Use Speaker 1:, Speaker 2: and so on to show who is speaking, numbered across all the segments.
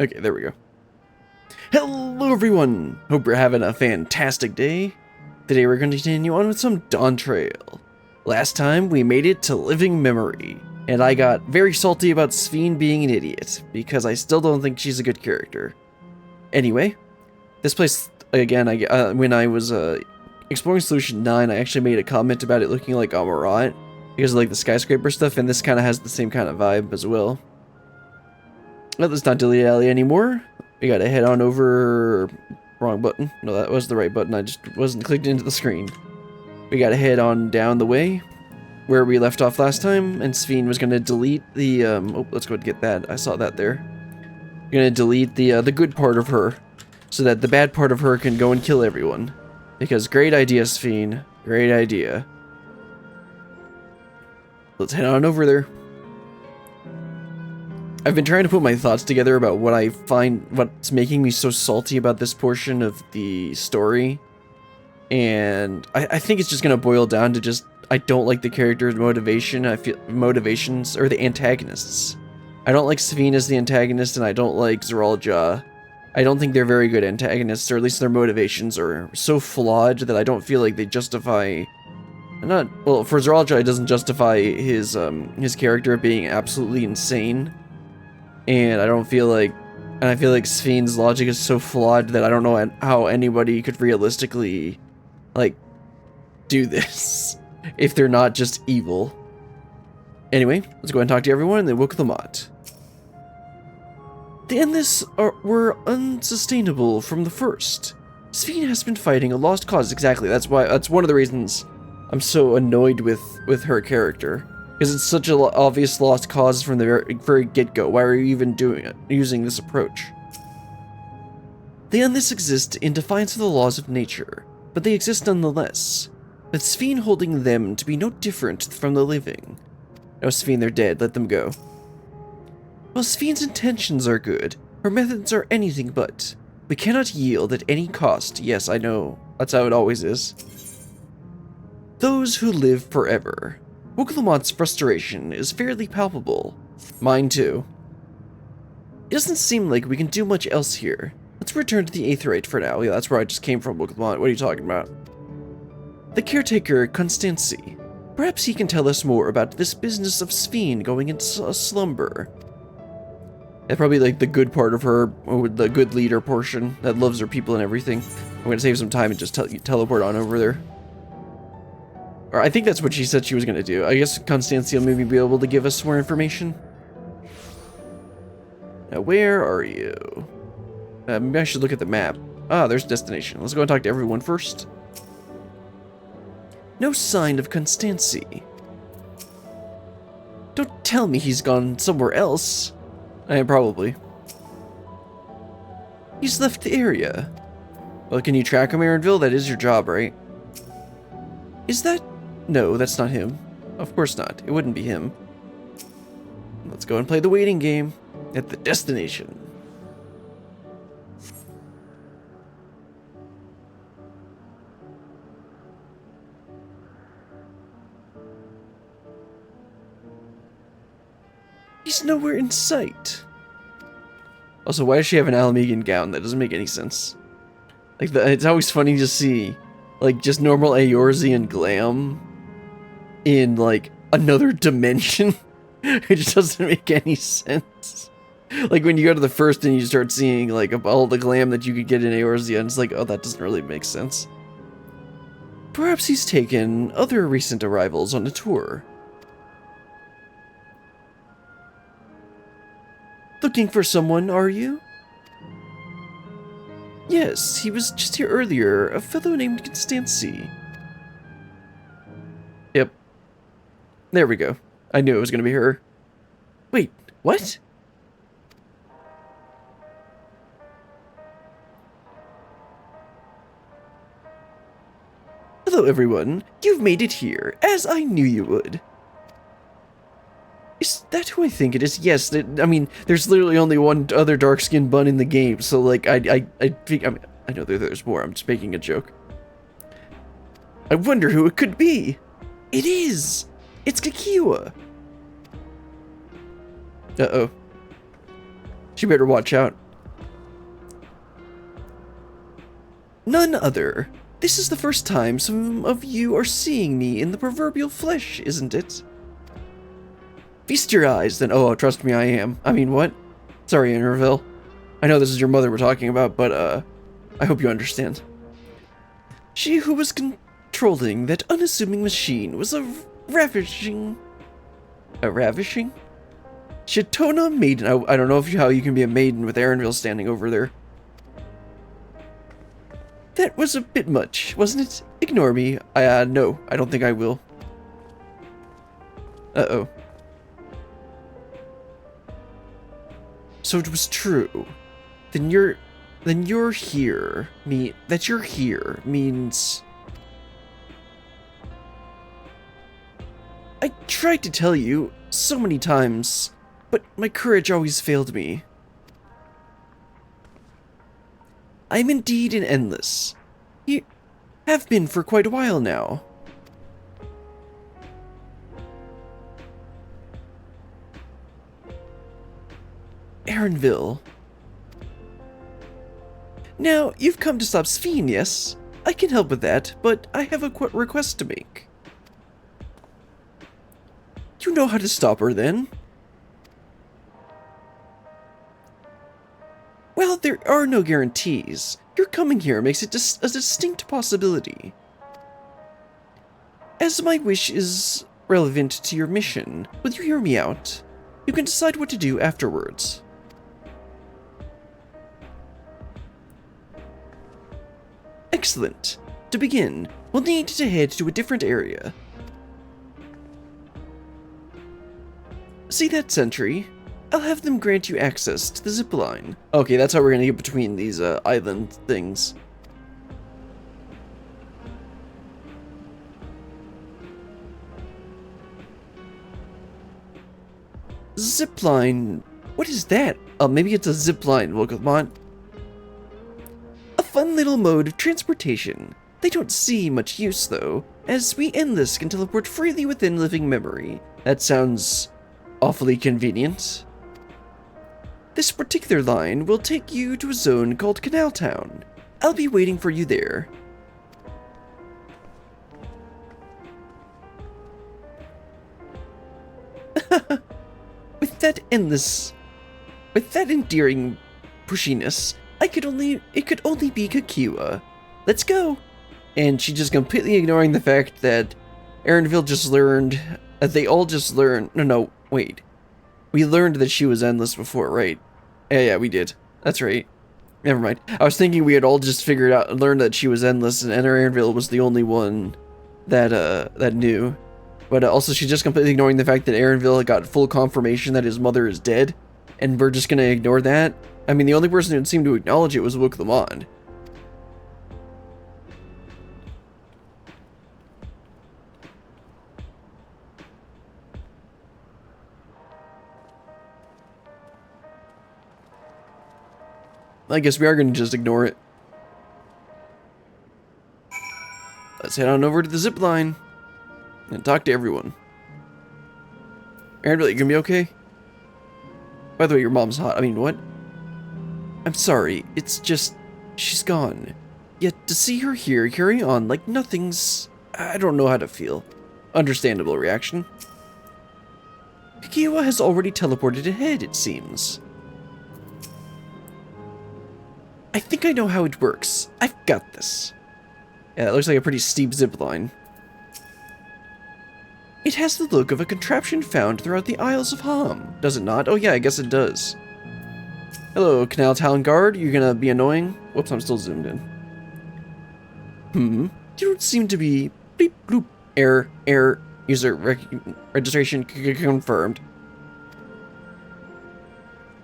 Speaker 1: Okay, there we go. Hello everyone! Hope you're having a fantastic day. Today we're going to continue on with some Dawntrail. Last time we made it to Living Memory, and I got very salty about Sphene being an idiot, because I still don't think she's a good character. Anyway, this place, again, when I was exploring Solution 9, I actually made a comment about it looking like Amarat, because of like the skyscraper stuff, and this kind of has the same kind of vibe as well. But let's not dilly-dally anymore. We gotta head on over... Wrong button. No, that was the right button. I just wasn't clicked into the screen. We gotta head on down the way where we left off last time, and Sphene was gonna delete the... oh, let's go and get that. I saw that there. We're gonna delete the good part of her so that the bad part of her can go and kill everyone. Because great idea, Sphene. Great idea. Let's head on over there. I've been trying to put my thoughts together about what I find, what's making me so salty about this portion of the story. And I think it's just going to boil down to just, I don't like the character's motivation. I feel motivations, or the antagonists. I don't like Sphene as the antagonist, and I don't like Zeralja. I don't think they're very good antagonists, or at least their motivations are so flawed that I don't feel like they justify... Well, for Zeralja, it doesn't justify his character being absolutely insane. And I feel like Sphene's logic is so flawed that I don't know how anybody could realistically, like, do this if they're not just evil. Anyway, let's go ahead and talk to everyone, and then we'll Lamont. The endless were unsustainable from the first. Sphene has been fighting a lost cause. Exactly. That's one of the reasons I'm so annoyed with her character. Because it's such an obvious lost cause from the very get-go. Why are you even using this approach? The endless exist in defiance of the laws of nature, but they exist nonetheless. With Sphene holding them to be no different from the living. No, Sphene, they're dead. Let them go. While Sphene's intentions are good, her methods are anything but. We cannot yield at any cost. Yes, I know. That's how it always is. Those who live forever. Wookalamont's frustration is fairly palpable. Mine too. It doesn't seem like we can do much else here. Let's return to the Aetheryte for now. Yeah, that's where I just came from, Wookalamont. What are you talking about? The caretaker, Constancy. Perhaps he can tell us more about this business of Sphene going into a slumber. That's probably like the good part of her, or the good leader portion that loves her people and everything. I'm gonna save some time and just teleport on over there. Or I think that's what she said she was going to do. I guess Constancy will maybe be able to give us more information. Now, where are you? Maybe I should look at the map. Ah, there's destination. Let's go and talk to everyone first. No sign of Constancy. Don't tell me he's gone somewhere else. Probably. He's left the area. Well, can you track him, Aaronville? That is your job, right? Is that... No, that's not him. Of course not. It wouldn't be him. Let's go and play the waiting game at the destination. He's nowhere in sight. Also, why does she have an Alamegan gown? That doesn't make any sense. Like, it's always funny to see, like, just normal Eorzean glam in, like, another dimension. It just doesn't make any sense. Like, when you go to the first and you start seeing, like, all the glam that you could get in Eorzea, and it's like, oh, that doesn't really make sense. Perhaps he's taken other recent arrivals on a tour. Looking for someone, are you? Yes, he was just here earlier, a fellow named Constancy. Yep. There we go. I knew it was going to be her. Wait, what? Hello, everyone. You've made it here, as I knew you would. Is that who I think it is? Yes, I mean, there's literally only one other dark-skinned bun in the game, so, like, I think, I mean, I know there's more, I'm just making a joke. I wonder who it could be. It is! It's Kakiwa! Uh-oh. She better watch out. None other. This is the first time some of you are seeing me in the proverbial flesh, isn't it? Feast your eyes, then. Oh, trust me, I am. I mean, what? Sorry, Interville. I know this is your mother we're talking about, but, I hope you understand. She who was controlling that unassuming machine was a ravishing... Shatona maiden. I don't know how you can be a maiden with Erenville standing over there. That was a bit much, wasn't it? Ignore me. No, I don't think I will. Uh-oh. So it was true. Then you're here. That you're here means... I tried to tell you so many times, but my courage always failed me. I am indeed an endless. You have been for quite a while now. Erenville. Now, you've come to stop Sphene, yes? I can help with that, but I have a request to make. You know how to stop her, then? Well, there are no guarantees. Your coming here makes it a distinct possibility. As my wish is relevant to your mission, will you hear me out? You can decide what to do afterwards. Excellent. To begin, we'll need to head to a different area. See that sentry? I'll have them grant you access to the zip line. Okay, that's how we're gonna get between these island things. Zipline. What is that? Maybe it's a zipline, Pokemon. A fun little mode of transportation. They don't see much use though, as we Endless can teleport freely within living memory. That sounds awfully convenient. This particular line will take you to a zone called Canal Town. I'll be waiting for you there. With that endearing pushiness, it could only be Kakiwa. Let's go. And she's just completely ignoring the fact that Erenville just learned, that they all just learned, no, wait. We learned that she was endless before, right? Yeah, we did. That's right. Never mind. I was thinking we had all just figured out and learned that she was endless, and Erenville was the only one that knew. But also, she's just completely ignoring the fact that Erenville got full confirmation that his mother is dead, and we're just gonna ignore that. I mean, the only person who seemed to acknowledge it was Wooklamon. I guess we are going to just ignore it. Let's head on over to the zip line and talk to everyone. Erenville, you gonna be okay? By the way, your mom's hot. I mean, what? I'm sorry. It's just, she's gone. Yet to see her here carry on like nothing's... I don't know how to feel. Understandable reaction. Kakiwa has already teleported ahead, it seems. I think I know how it works. I've got this. Yeah, it looks like a pretty steep zip line. It has the look of a contraption found throughout the Isles of Ham, does it not? Oh yeah, I guess it does. Hello, Canal Town Guard. You gonna be annoying? Whoops, I'm still zoomed in. You don't seem to be... Bleep, bloop. Error. User registration confirmed.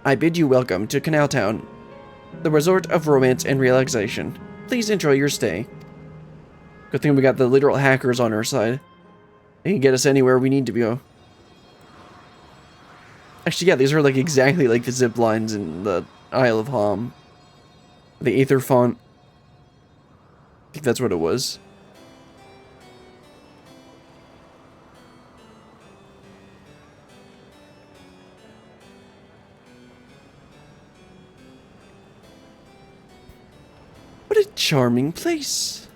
Speaker 1: I bid you welcome to Canal Town, the resort of romance and relaxation. Please enjoy your stay. Good thing we got the literal hackers on our side. They can get us anywhere we need to go. Actually, yeah, these are like exactly like the zip lines in the Isle of Ham. The Aether font. I think that's what it was. What a charming place.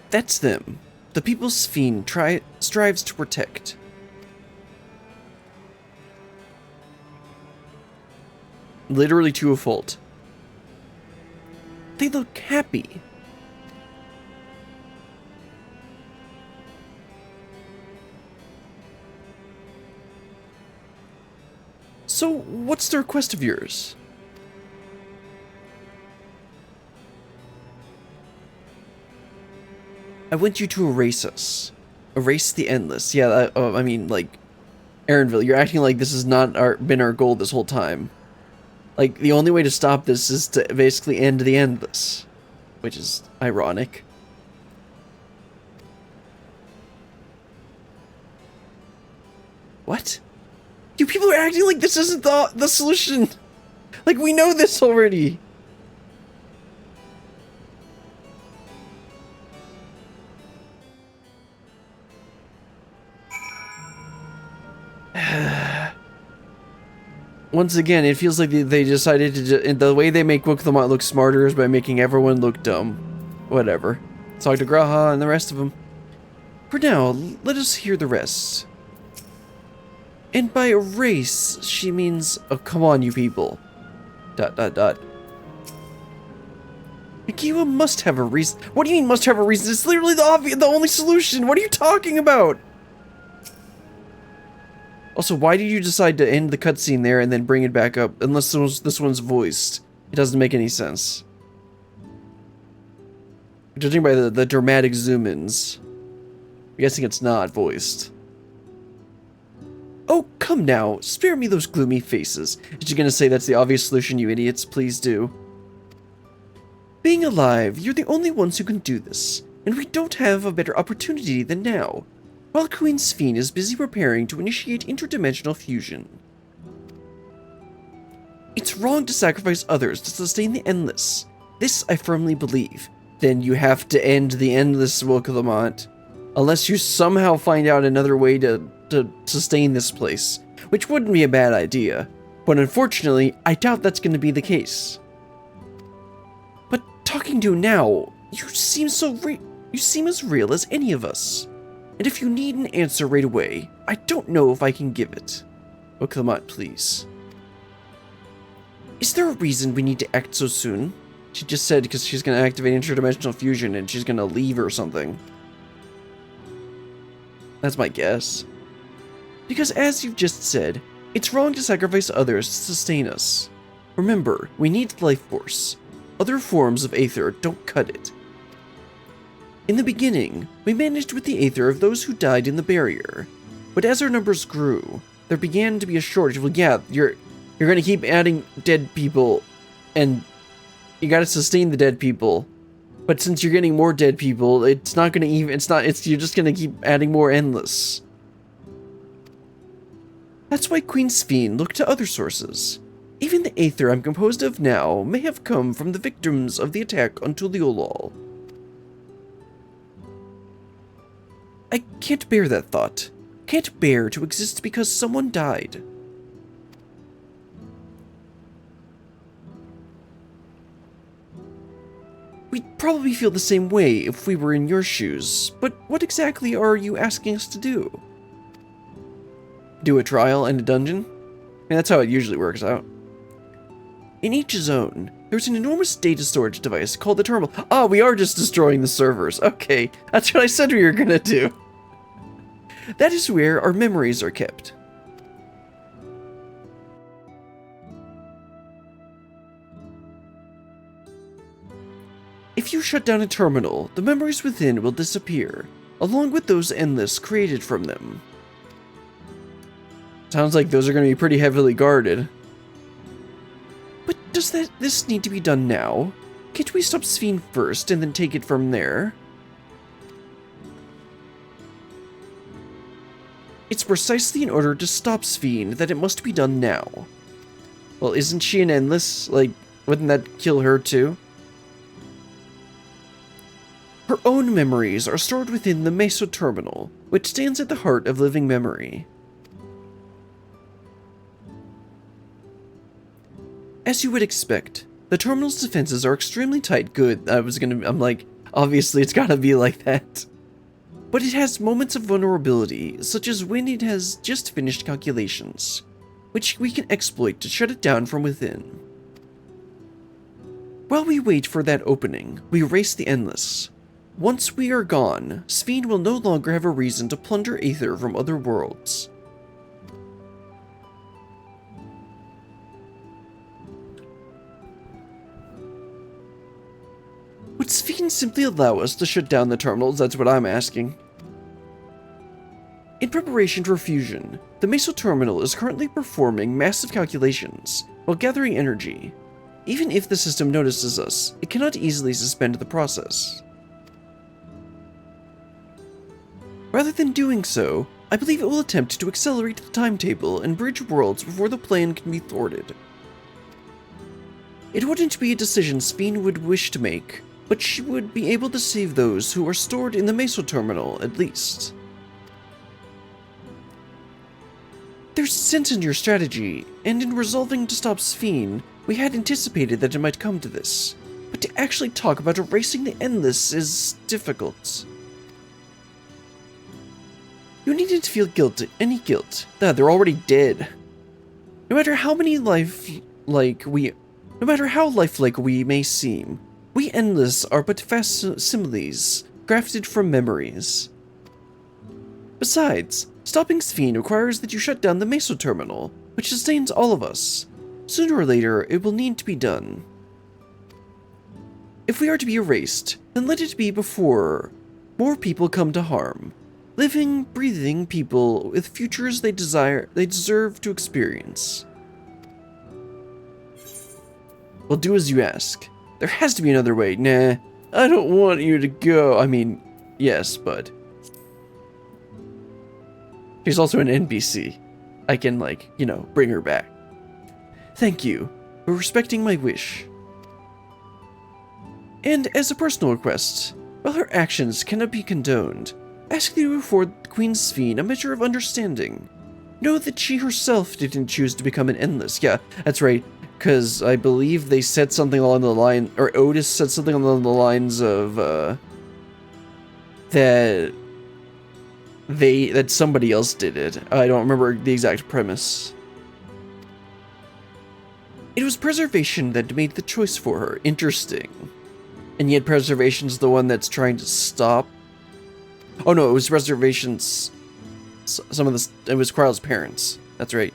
Speaker 1: That's them. The people Sphene strives to protect. Literally to a fault. They look happy. So, what's the request of yours? I want you to erase us. Erase the Endless. Yeah, I mean, like, Aaronville, you're acting like this has not been our goal this whole time. Like, the only way to stop this is to basically end the Endless. Which is ironic. What? You people are acting like this isn't the solution! Like, we know this already! Once again, it feels like they decided to the way they make Wooklamont look smarter is by making everyone look dumb. Whatever. Talk to Graha and the rest of them. For now, let us hear the rest. And by erase, she means, oh, come on, you people. ... Mikiwa must have a reason. What do you mean must have a reason? It's literally the only solution. What are you talking about? Also, why did you decide to end the cutscene there and then bring it back up? Unless this one's voiced. It doesn't make any sense. Judging by the dramatic zoom-ins, I'm guessing it's not voiced. Oh, come now. Spare me those gloomy faces. Is you gonna say that's the obvious solution, you idiots? Please do. Being alive, you're the only ones who can do this. And we don't have a better opportunity than now. While Queen Sphene is busy preparing to initiate interdimensional fusion. It's wrong to sacrifice others to sustain the Endless. This I firmly believe. Then you have to end the Endless, Wooklamont. Unless you somehow find out another way to sustain this place. Which wouldn't be a bad idea. But unfortunately, I doubt that's going to be the case. But talking to you now, you seem as real as any of us. And if you need an answer right away, I don't know if I can give it. Wooklamont, please. Is there a reason we need to act so soon? She just said because she's going to activate interdimensional fusion and she's going to leave or something. That's my guess. Because as you've just said, it's wrong to sacrifice others to sustain us. Remember, we need the life force. Other forms of Aether don't cut it. In the beginning, we managed with the Aether of those who died in the barrier. But as our numbers grew, there began to be a shortage. Well, yeah, you're gonna keep adding dead people, and you gotta sustain the dead people. But since you're getting more dead people, it's not gonna even, you're just gonna keep adding more Endless. That's why Queen Sphene looked to other sources. Even the Aether I'm composed of now may have come from the victims of the attack on Tuliolol. I can't bear that thought. Can't bear to exist because someone died. We'd probably feel the same way if we were in your shoes, but what exactly are you asking us to do? Do a trial and a dungeon? I mean, that's how it usually works out. In each zone, there's an enormous data storage device called the terminal. Oh, we are just destroying the servers. Okay, that's what I said we were gonna do. That is where our memories are kept. If you shut down a terminal, the memories within will disappear, along with those Endless created from them. Sounds like those are going to be pretty heavily guarded. But does this need to be done now? Can't we stop Sphene first and then take it from there? It's precisely in order to stop Sphene that it must be done now. Well, isn't she an Endless? Like, wouldn't that kill her too? Her own memories are stored within the mesoterminal, which stands at the heart of living memory. As you would expect, the terminal's defenses are extremely tight. Good, I'm like, obviously it's gotta be like that. But it has moments of vulnerability, such as when it has just finished calculations, which we can exploit to shut it down from within. While we wait for that opening, we race the Endless. Once we are gone, Sphene will no longer have a reason to plunder Aether from other worlds. Would Sphene simply allow us to shut down the terminals? That's what I'm asking. In preparation for fusion, the mesoterminal is currently performing massive calculations while gathering energy. Even if the system notices us, it cannot easily suspend the process. Rather than doing so, I believe it will attempt to accelerate the timetable and bridge worlds before the plan can be thwarted. It wouldn't be a decision Sphene would wish to make, but she would be able to save those who are stored in the mesoterminal, at least. There's sense in your strategy, and in resolving to stop Sphene, we had anticipated that it might come to this. But to actually talk about erasing the Endless is difficult. You needn't feel any guilt. They're already dead. No matter how lifelike we may seem, we Endless are but facsimiles grafted from memories. Besides, stopping Sphene requires that you shut down the mesoterminal, which sustains all of us. Sooner or later, it will need to be done. If we are to be erased, then let it be before more people come to harm. Living, breathing people with futures they deserve to experience. Well, do as you ask. There has to be another way. Nah, I don't want you to go. I mean, yes, but she's also an NPC. I can, bring her back. Thank you for respecting my wish. And as a personal request, while her actions cannot be condoned, ask that you afford Queen Sphene a measure of understanding. Know that she herself didn't choose to become an Endless. Yeah, that's right, because I believe they said something along the line, or Otis said something along the lines of, that somebody else did it. I don't remember the exact premise. It was Preservation that made the choice for her. Interesting. And yet Preservation's the one that's trying to stop. Oh no, it was Preservation's. It was Kryle's parents. That's right.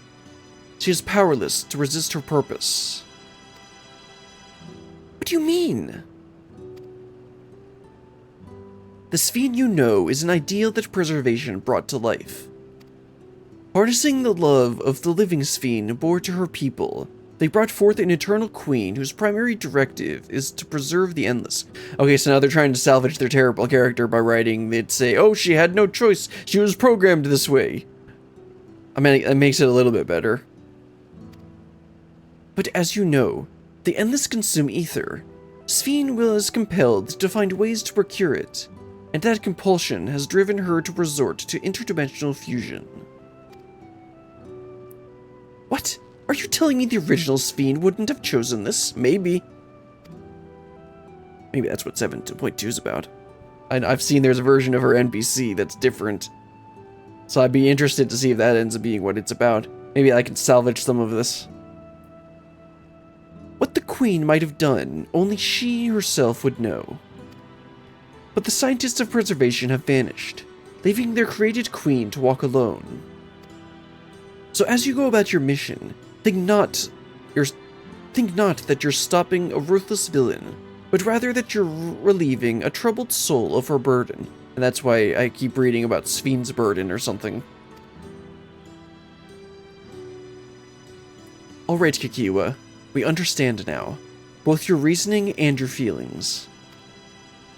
Speaker 1: She is powerless to resist her purpose. What do you mean? The Sphene you know is an ideal that Preservation brought to life. Harnessing the love of the living Sphene bore to her people, they brought forth an eternal queen whose primary directive is to preserve the Endless. Okay, so now they're trying to salvage their terrible character by writing, they'd say, oh, she had no choice, she was programmed this way. I mean, it makes it a little bit better. But as you know, the Endless consume ether. Sphene was compelled to find ways to procure it, and that compulsion has driven her to resort to interdimensional fusion. What? Are you telling me the original Sphene wouldn't have chosen this? Maybe. Maybe that's what 7.2 is about. I've seen there's a version of her NPC that's different. So I'd be interested to see if that ends up being what it's about. Maybe I can salvage some of this. What the Queen might have done, only she herself would know. But the scientists of Preservation have vanished, leaving their created Queen to walk alone. So as you go about your mission, think not that you're stopping a ruthless villain, but rather that you're relieving a troubled soul of her burden. And that's why I keep reading about Sphene's burden or something. Alright, Kikiwa, we understand now, both your reasoning and your feelings.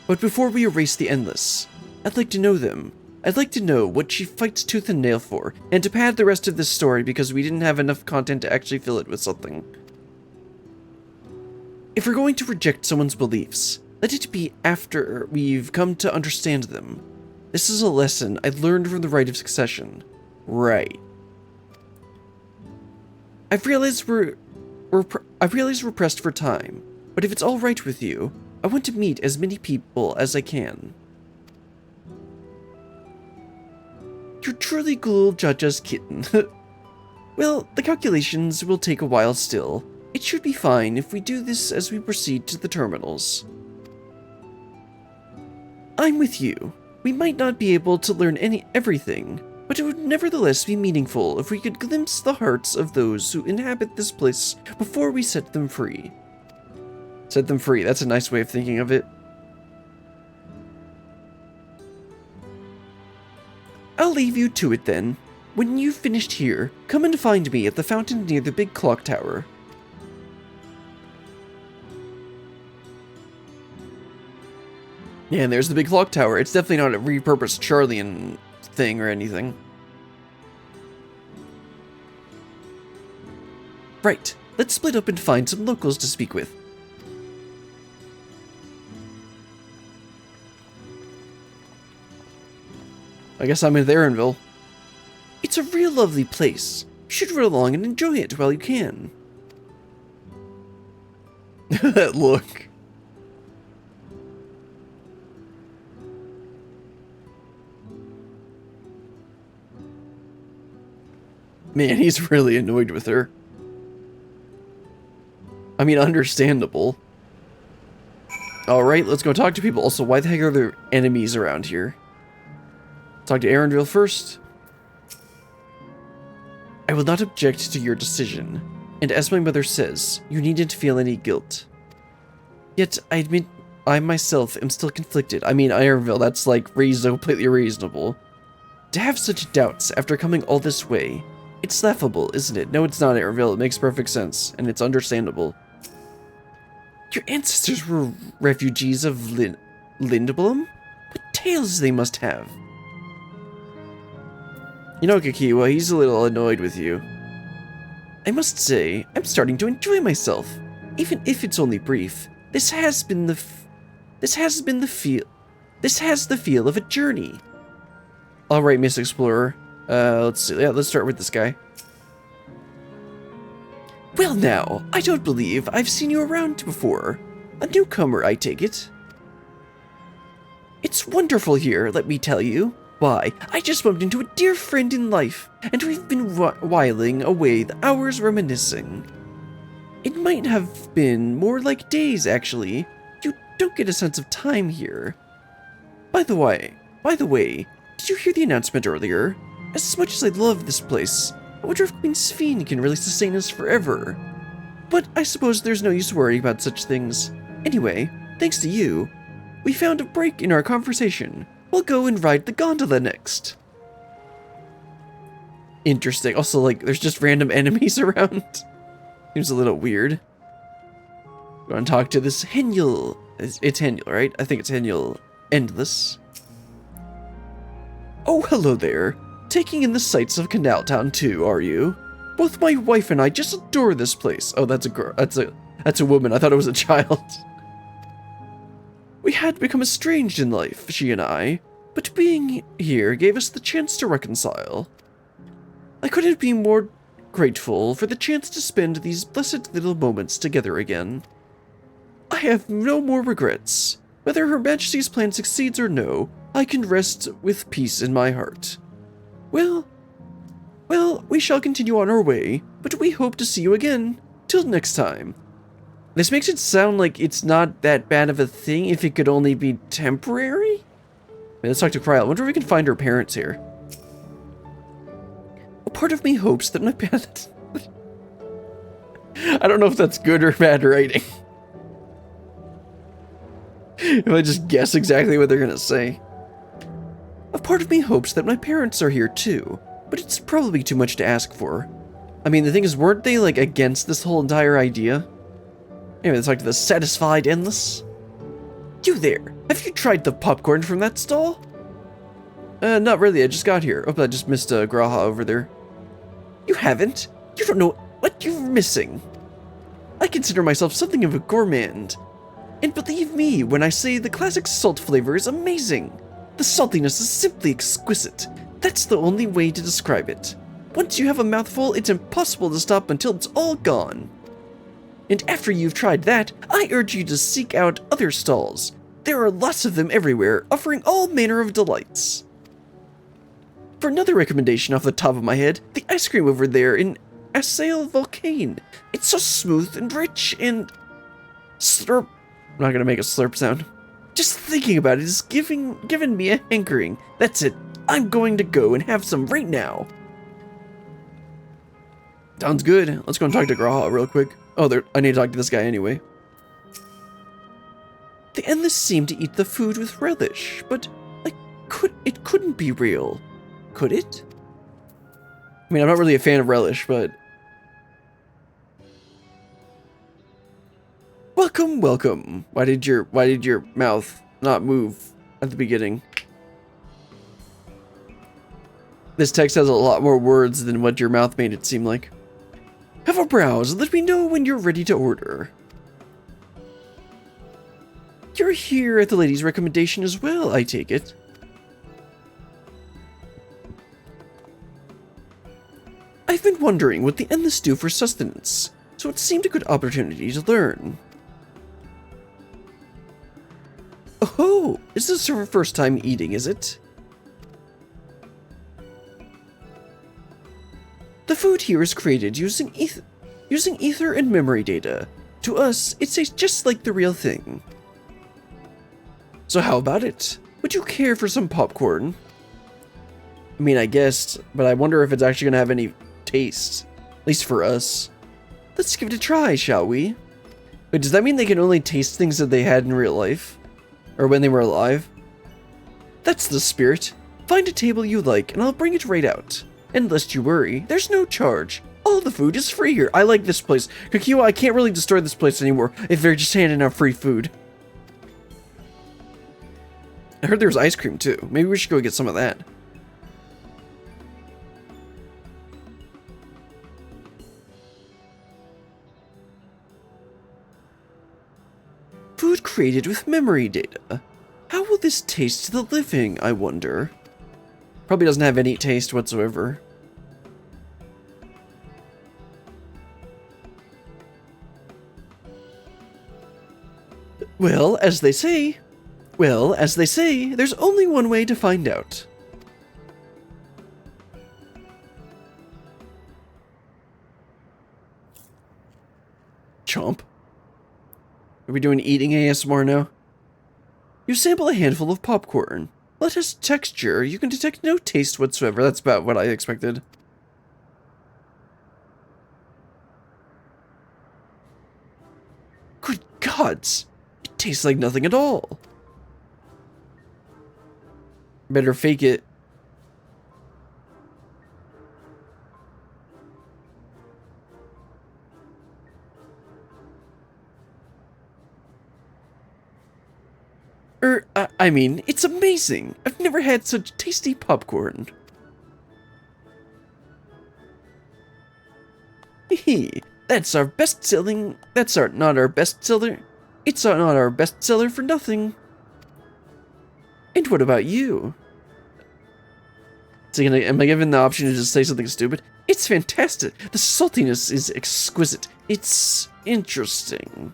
Speaker 1: But before we erase the Endless, I'd like to know them. I'd like to know what she fights tooth and nail for, and to pad the rest of this story because we didn't have enough content to actually fill it with something. If we're going to reject someone's beliefs, Let it be after we've come to understand them. This is a lesson I learned from the rite of succession. Right. I realize we're pressed for time, but if it's all right with you, I want to meet as many people as I can. You're truly Ghoul Jaja's kitten. Well, the calculations will take a while still. It should be fine if we do this as we proceed to the terminals. I'm with you. We might not be able to learn everything, but it would nevertheless be meaningful if we could glimpse the hearts of those who inhabit this place before we set them free. Set them free, that's a nice way of thinking of it. I'll leave you to it then. When you've finished here, come and find me at the fountain near the big clock tower. Yeah, and there's the big clock tower. It's definitely not a repurposed Charlian thing or anything. Right, let's split up and find some locals to speak with. I guess I'm in Erenville. It's a real lovely place. You should run along and enjoy it while you can. That look. Man, he's really annoyed with her. I mean, understandable. Alright, let's go talk to people. Also, why the heck are there enemies around here? Talk to Erenville first. I will not object to your decision, and as my mother says, you needn't feel any guilt. Yet, I admit I myself am still conflicted. I mean, Erenville, that's like completely reasonable. To have such doubts after coming all this way, it's laughable, isn't it? No, it's not, Erenville. It makes perfect sense, and it's understandable. Your ancestors were refugees of Lindblum? What tales they must have. You know, Kakiwa, he's a little annoyed with you. I must say, I'm starting to enjoy myself, even if it's only brief. This has the feel of a journey. All right, Miss Explorer. Let's see. Yeah, let's start with this guy. Well, now, I don't believe I've seen you around before. A newcomer, I take it. It's wonderful here, let me tell you. Why, I just bumped into a dear friend in life, and we've been whiling away the hours reminiscing. It might have been more like days, actually. You don't get a sense of time here. By the way, did you hear the announcement earlier? As much as I love this place, I wonder if Queen Sphene can really sustain us forever. But I suppose there's no use worrying about such things. Anyway, thanks to you, we found a break in our conversation. We'll go and ride the gondola next. Interesting. Also, like, there's just random enemies around. Seems a little weird. Go and talk to this Henule. It's Henule, right? I think it's Henule Endless. Oh, hello there. Taking in the sights of Canal Town too, are you? Both my wife and I just adore this place. Oh, that's a girl. That's a woman. I thought it was a child. We had become estranged in life, she and I, but being here gave us the chance to reconcile. I couldn't be more grateful for the chance to spend these blessed little moments together again. I have no more regrets. Whether Her Majesty's plan succeeds or no, I can rest with peace in my heart. Well, we shall continue on our way, but we hope to see you again. Till next time. This makes it sound like it's not that bad of a thing if it could only be temporary? Wait, let's talk to Kryl. I wonder if we can find her parents here. A part of me hopes that my parents... I don't know if that's good or bad writing. If I just guess exactly what they're gonna say. A part of me hopes that my parents are here too, but it's probably too much to ask for. I mean, the thing is, weren't they, like, against this whole entire idea? Anyway, let's talk to the satisfied Endless. You there, have you tried the popcorn from that stall? Not really, I just got here. Oh, I just missed Graha over there. You haven't? You don't know what you're missing. I consider myself something of a gourmand. And believe me when I say the classic salt flavor is amazing. The saltiness is simply exquisite. That's the only way to describe it. Once you have a mouthful, it's impossible to stop until it's all gone. And after you've tried that, I urge you to seek out other stalls. There are lots of them everywhere, offering all manner of delights. For another recommendation off the top of my head, the ice cream over there in Asail Volcane. It's so smooth and rich and... slurp. I'm not gonna make a slurp sound. Just thinking about it is giving me a hankering. That's it. I'm going to go and have some right now. Sounds good. Let's go and talk to Graha real quick. Oh, I need to talk to this guy anyway. The Endless seemed to eat the food with relish, but it couldn't be real. Could it? I mean, I'm not really a fan of relish, but... Welcome, welcome. Why did your mouth not move at the beginning? This text has a lot more words than what your mouth made it seem like. Have a browse and let me know when you're ready to order. You're here at the lady's recommendation as well, I take it. I've been wondering what the Endless do for sustenance, so it seemed a good opportunity to learn. Oh, is this her first time eating, is it? The food here is created using ether and memory data. To us, it's just like the real thing. So how about it? Would you care for some popcorn? I mean, I guess, but I wonder if it's actually gonna have any taste. At least for us. Let's give it a try, shall we? Wait, does that mean they can only taste things that they had in real life? Or when they were alive? That's the spirit. Find a table you like, and I'll bring it right out. And lest you worry, there's no charge. All the food is free here. I like this place. Kokiwa, I can't really destroy this place anymore if they're just handing out free food. I heard there was ice cream too. Maybe we should go get some of that. Food created with memory data. How will this taste to the living, I wonder? Probably doesn't have any taste whatsoever. Well, as they say, there's only one way to find out. Chomp. Are we doing eating ASMR now? You sample a handful of popcorn. Let us texture. You can detect no taste whatsoever. That's about what I expected. Good gods! It tastes like nothing at all. Better fake it. I mean, it's amazing. I've never had such tasty popcorn. Hee, that's not our best-seller. It's not our best-seller for nothing. And what about you? So am I given the option to just say something stupid? It's fantastic. The saltiness is exquisite. It's interesting.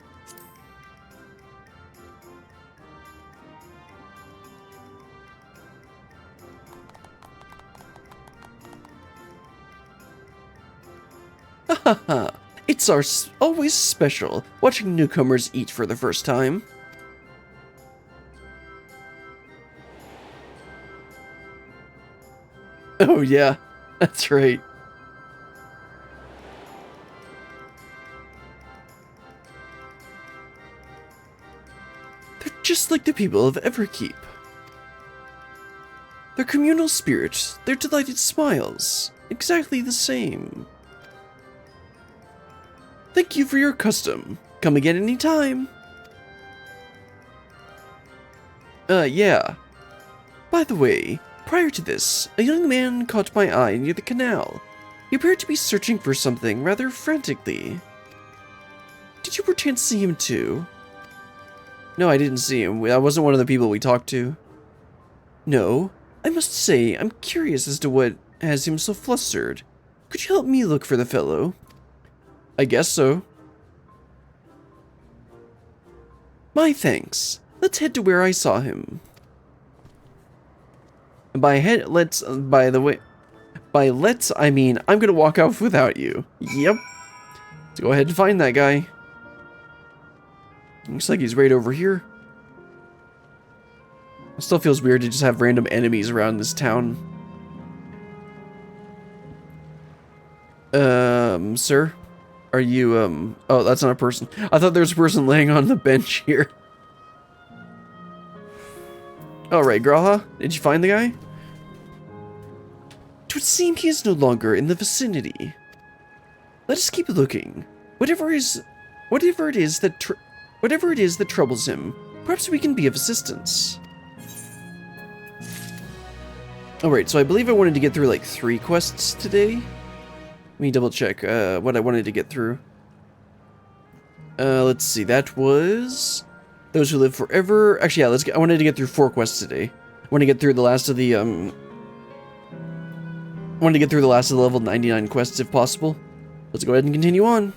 Speaker 1: Haha, it's always special watching newcomers eat for the first time. Oh yeah, that's right. They're just like the people of Everkeep. Their communal spirit, their delighted smiles, exactly the same. Thank you for your custom. Come again anytime. Yeah. By the way, prior to this, a young man caught my eye near the canal. He appeared to be searching for something rather frantically. Did you perchance see him too? No, I didn't see him. I wasn't one of the people we talked to. No, I must say, I'm curious as to what has him so flustered. Could you help me look for the fellow? I guess so. My thanks. Let's head to where I saw him. By let's, I mean, I'm gonna walk off without you. Yep. Let's go ahead and find that guy. Looks like he's right over here. It still feels weird to just have random enemies around this town. Sir? Are you, oh, that's not a person. I thought there was a person laying on the bench here. Alright, Graha, did you find the guy? It would seem he is no longer in the vicinity. Let us keep looking. Whatever it is that troubles him, perhaps we can be of assistance. Alright, so I believe I wanted to get through like 3 quests today. Let me double check what I wanted to get through. Let's see, that was Those Who Live Forever. Actually, yeah, I wanted to get through 4 quests today. I want to get through the last of the level 99 quests if possible. Let's go ahead and continue on.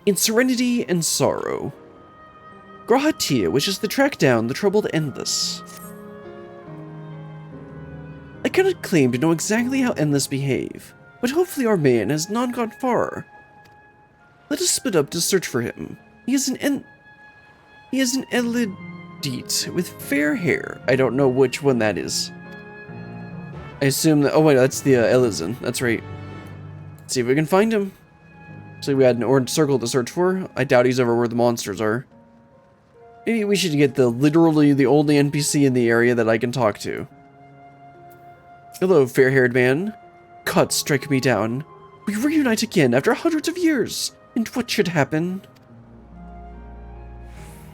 Speaker 1: In Serenity and Sorrow, Graha Tia wishes to track down the troubled Endless. I cannot claim to know exactly how Endless behave, but hopefully our man has not gone far. Let us split up to search for him. He is an Elidite with fair hair. I don't know which one that is. I assume that, oh wait, that's the Elizan. That's right. Let's see if we can find him. So we had an orange circle to search for. I doubt he's over where the monsters are. Maybe we should get literally the only NPC in the area that I can talk to. Hello, fair-haired man. God, strike me down. We reunite again after hundreds of years. And what should happen?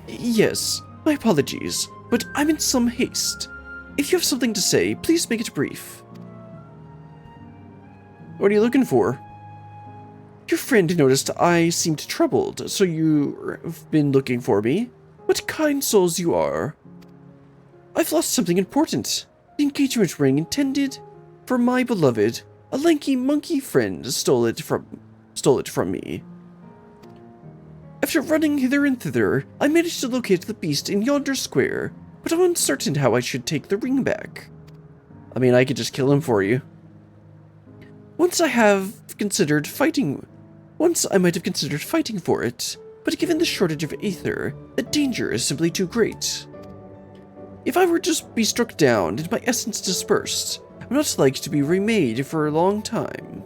Speaker 1: Yes, my apologies, but I'm in some haste. If you have something to say, please make it brief. What are you looking for? Your friend noticed I seemed troubled, so you've been looking for me? What kind souls you are. I've lost something important. The engagement ring intended for my beloved, a lanky monkey friend stole it from me. After running hither and thither, I managed to locate the beast in yonder square, but I'm uncertain how I should take the ring back. I mean, I could just kill him for you. Once I might have considered fighting for it, but given the shortage of ether, the danger is simply too great. If I were to be struck down and my essence dispersed, I'm not like to be remade for a long time.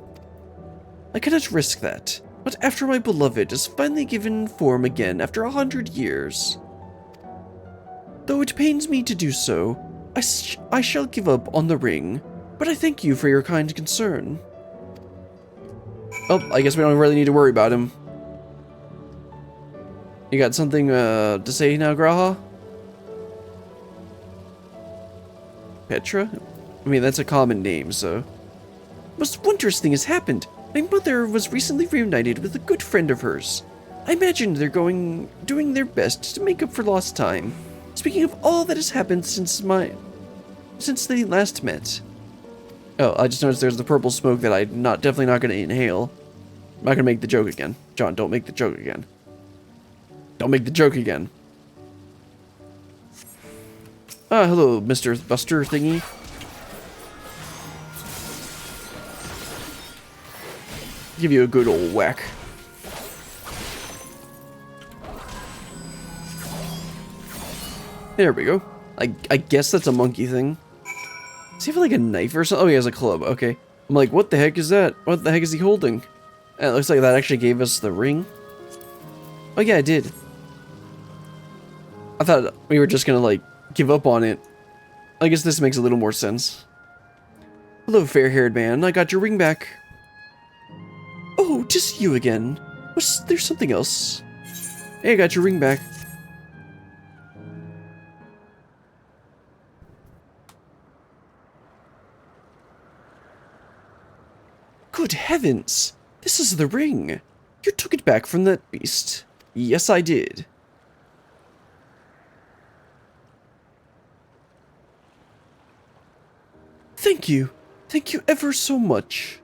Speaker 1: I cannot risk that, but after my beloved is finally given form again after 100 years. Though it pains me to do so, I shall give up on the ring, but I thank you for your kind concern. Oh, I guess we don't really need to worry about him. You got something to say now, Graha? Petra? I mean, that's a common name, so... Most wondrous thing has happened. My mother was recently reunited with a good friend of hers. I imagine they're doing their best to make up for lost time. Speaking of all that has happened since they last met. Oh, I just noticed there's the purple smoke that I'm definitely not going to inhale. I'm not going to make the joke again. John, don't make the joke again. Don't make the joke again. Ah, hello, Mr. Buster thingy. Give you a good old whack. There we go. I guess that's a monkey thing. Does he have like a knife or something? Oh, he has a club. Okay. I'm like, what the heck is that? What the heck is he holding? And it looks like that actually gave us the ring. Oh yeah, it did. I thought we were just gonna like give up on it. I guess this makes a little more sense. Hello, fair-haired man. I got your ring back. Oh, just you again. Was there something else? Hey, I got your ring back. Good heavens! This is the ring! You took it back from that beast. Yes, I did. Thank you. Thank you ever so much.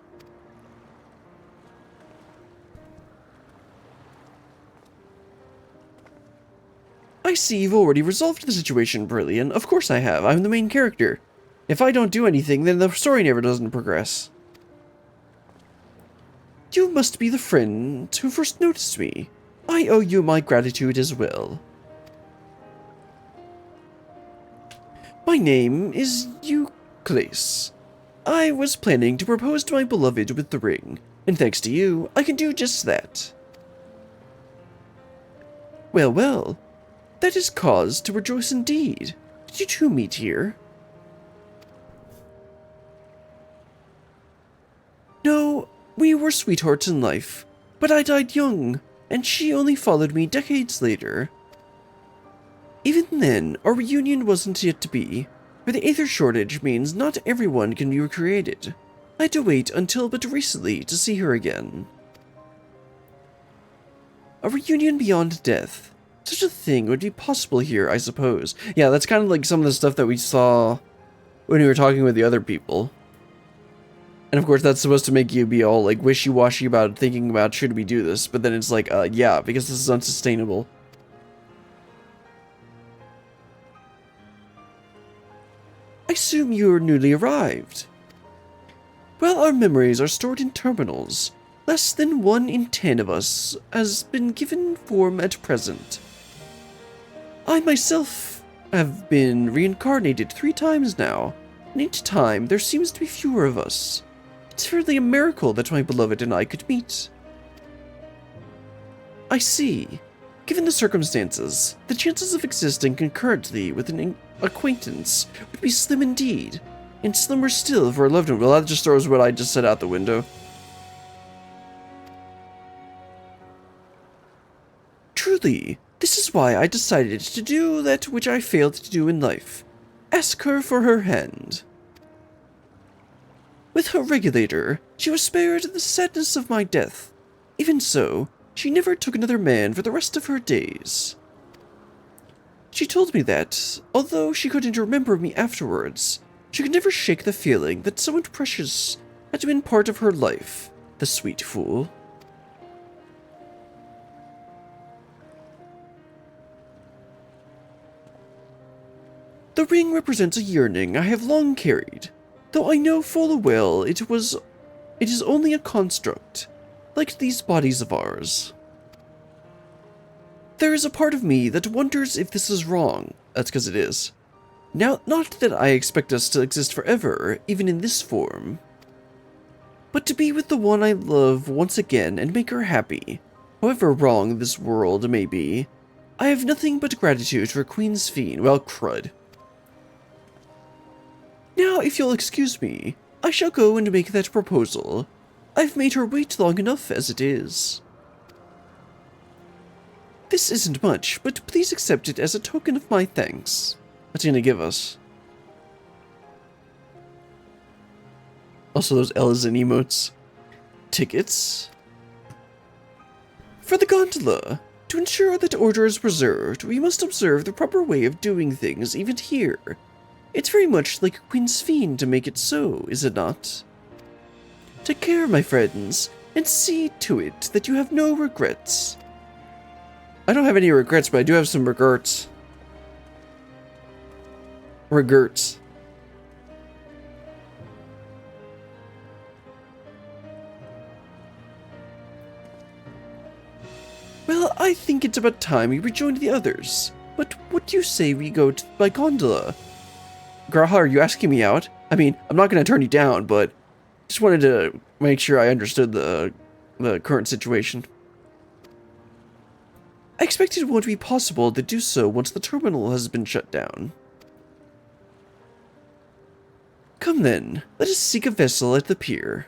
Speaker 1: I see you've already resolved the situation, Brilliant. Of course I have. I'm the main character. If I don't do anything, then the story never doesn't progress. You must be the friend who first noticed me. I owe you my gratitude as well. My name is Euclase. I was planning to propose to my beloved with the ring, and thanks to you, I can do just that. Well, well, that is cause to rejoice indeed. Did you two meet here? No, we were sweethearts in life, but I died young, and she only followed me decades later. Even then, our reunion wasn't yet to be, for the aether shortage means not everyone can be recreated. I had to wait until but recently to see her again. A reunion beyond death. Such a thing would be possible here, I suppose. Yeah, that's kind of like some of the stuff that we saw when we were talking with the other people. And of course, that's supposed to make you be all like wishy-washy about thinking about should we do this, but then it's like, yeah, because this is unsustainable. I assume you're newly arrived. Well, our memories are stored in terminals. Less than 1 in 10 of us has been given form at present. I myself have been reincarnated 3 times now, and each time there seems to be fewer of us. It's really a miracle that my beloved and I could meet. I see. Given the circumstances, the chances of existing concurrently with an acquaintance would be slim indeed, and slimmer still for a loved one. Well, that just throws what I just said out the window. Truly, this is why I decided to do that which I failed to do in life. Ask her for her hand. With her regulator, she was spared the sadness of my death. Even so, she never took another man for the rest of her days. She told me that, although she couldn't remember me afterwards, she could never shake the feeling that someone precious had been part of her life, the sweet fool. The ring represents a yearning I have long carried, though I know full well it is only a construct, like these bodies of ours. There is a part of me that wonders if this is wrong. That's because it is. Now, not that I expect us to exist forever, even in this form, but to be with the one I love once again and make her happy. However wrong this world may be, I have nothing but gratitude for Queen's Fiend. Well, crud. Now, if you'll excuse me, I shall go and make that proposal. I've made her wait long enough as it is. This isn't much, but please accept it as a token of my thanks. What's he gonna give us? Also those L's and emotes. Tickets. For the gondola. To ensure that order is preserved, we must observe the proper way of doing things even here. It's very much like Queen's Fiend to make it so, is it not? Take care, my friends, and see to it that you have no regrets. I don't have any regrets, but I do have some regrets. Regrets. Well, I think it's about time we rejoined the others. But what do you say we go by gondola? Graha, are you asking me out? I mean, I'm not going to turn you down, but just wanted to make sure I understood the current situation. I expected it won't be possible to do so once the terminal has been shut down. Come then, let us seek a vessel at the pier.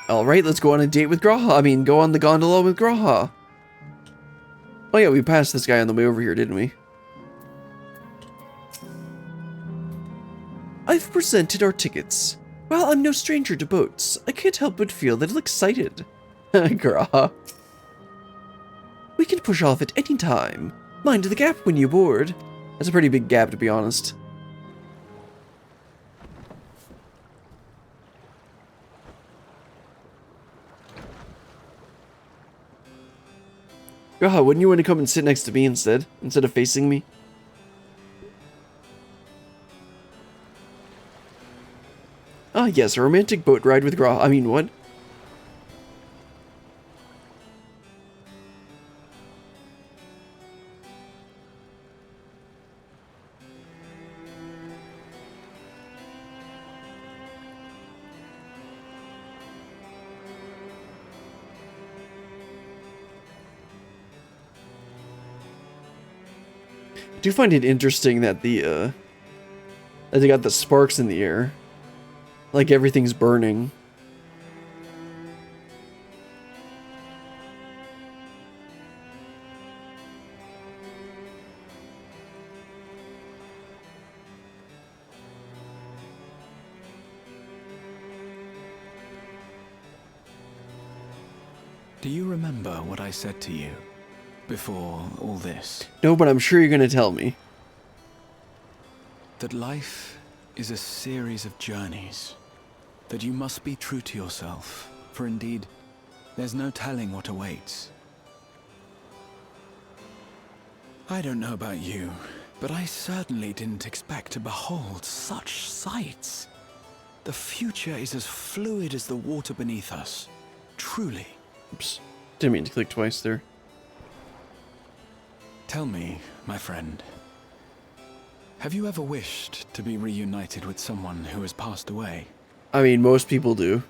Speaker 1: Alright, let's go on a date with Graha. I mean, go on the gondola with Graha. Oh yeah, we passed this guy on the way over here, didn't we? I've presented our tickets. While I'm no stranger to boats, I can't help but feel a little excited. Graha. We can push off at any time. Mind the gap when you board. That's a pretty big gap, to be honest. God, wouldn't you want to come and sit next to me instead of facing me? Ah, yes, a romantic boat ride with Gra. I mean, what? I do find it interesting that that they got the sparks in the air. Like everything's burning.
Speaker 2: Do you remember what I said to you before all this?
Speaker 1: No, but I'm sure you're gonna tell me.
Speaker 2: That life is a series of journeys. That you must be true to yourself, for indeed, there's no telling what awaits. I don't know about you, but I certainly didn't expect to behold such sights. The future is as fluid as the water beneath us. Truly.
Speaker 1: Oops. Didn't mean to click twice there.
Speaker 2: Tell me, my friend, have you ever wished to be reunited with someone who has passed away?
Speaker 1: I mean, most people do.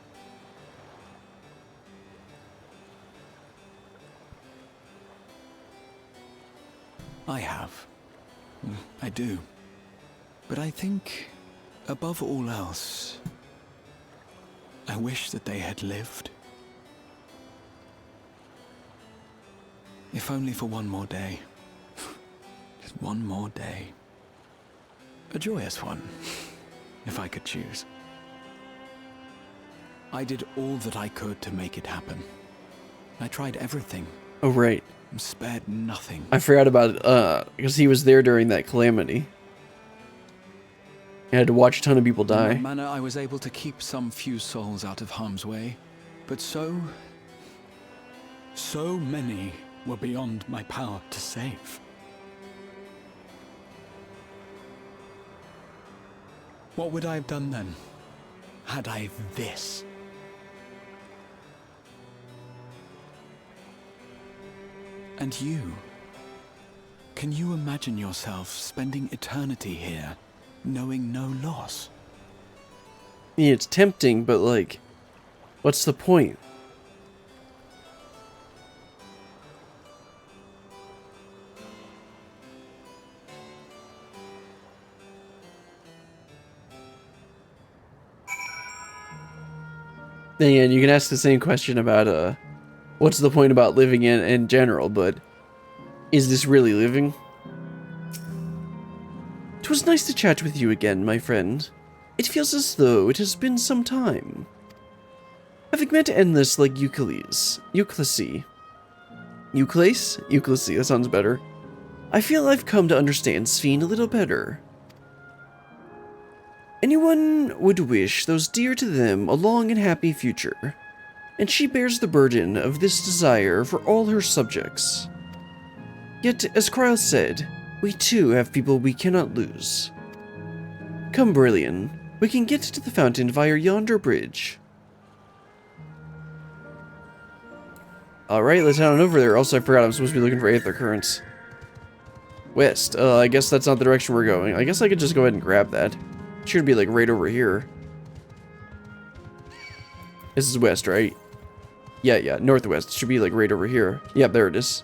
Speaker 2: I have. I do. But I think, above all else, I wish that they had lived. If only for one more day. Just one more day. A joyous one, if I could choose. I did all that I could to make it happen. I tried everything.
Speaker 1: Oh, right.
Speaker 2: Spared nothing.
Speaker 1: I forgot about it, because he was there during that calamity. I had to watch a ton of people die.
Speaker 2: In that manner, I was able to keep some few souls out of harm's way, but so many were beyond my power to save. What would I have done then, had I this? And you? Can you imagine yourself spending eternity here, knowing no loss?
Speaker 1: Yeah, it's tempting, but like, what's the point? Then again, you can ask the same question about, what's the point about living in general, but is this really living? 'Twas nice to chat with you again, my friend. It feels as though it has been some time. Having met endless like Euclise, that sounds better. I feel I've come to understand Sphene a little better. Anyone would wish those dear to them a long and happy future, and she bears the burden of this desire for all her subjects. Yet, as Kryl said, we too have people we cannot lose. Come, Brillian, we can get to the fountain via yonder bridge. Alright, let's head on over there. Also, I forgot I'm supposed to be looking for Aether Currents. West. I guess that's not the direction we're going. I guess I could just go ahead and grab that. Should be like right over here. This is west, right? Yeah, northwest. Should be like right over here. Yep, there it is.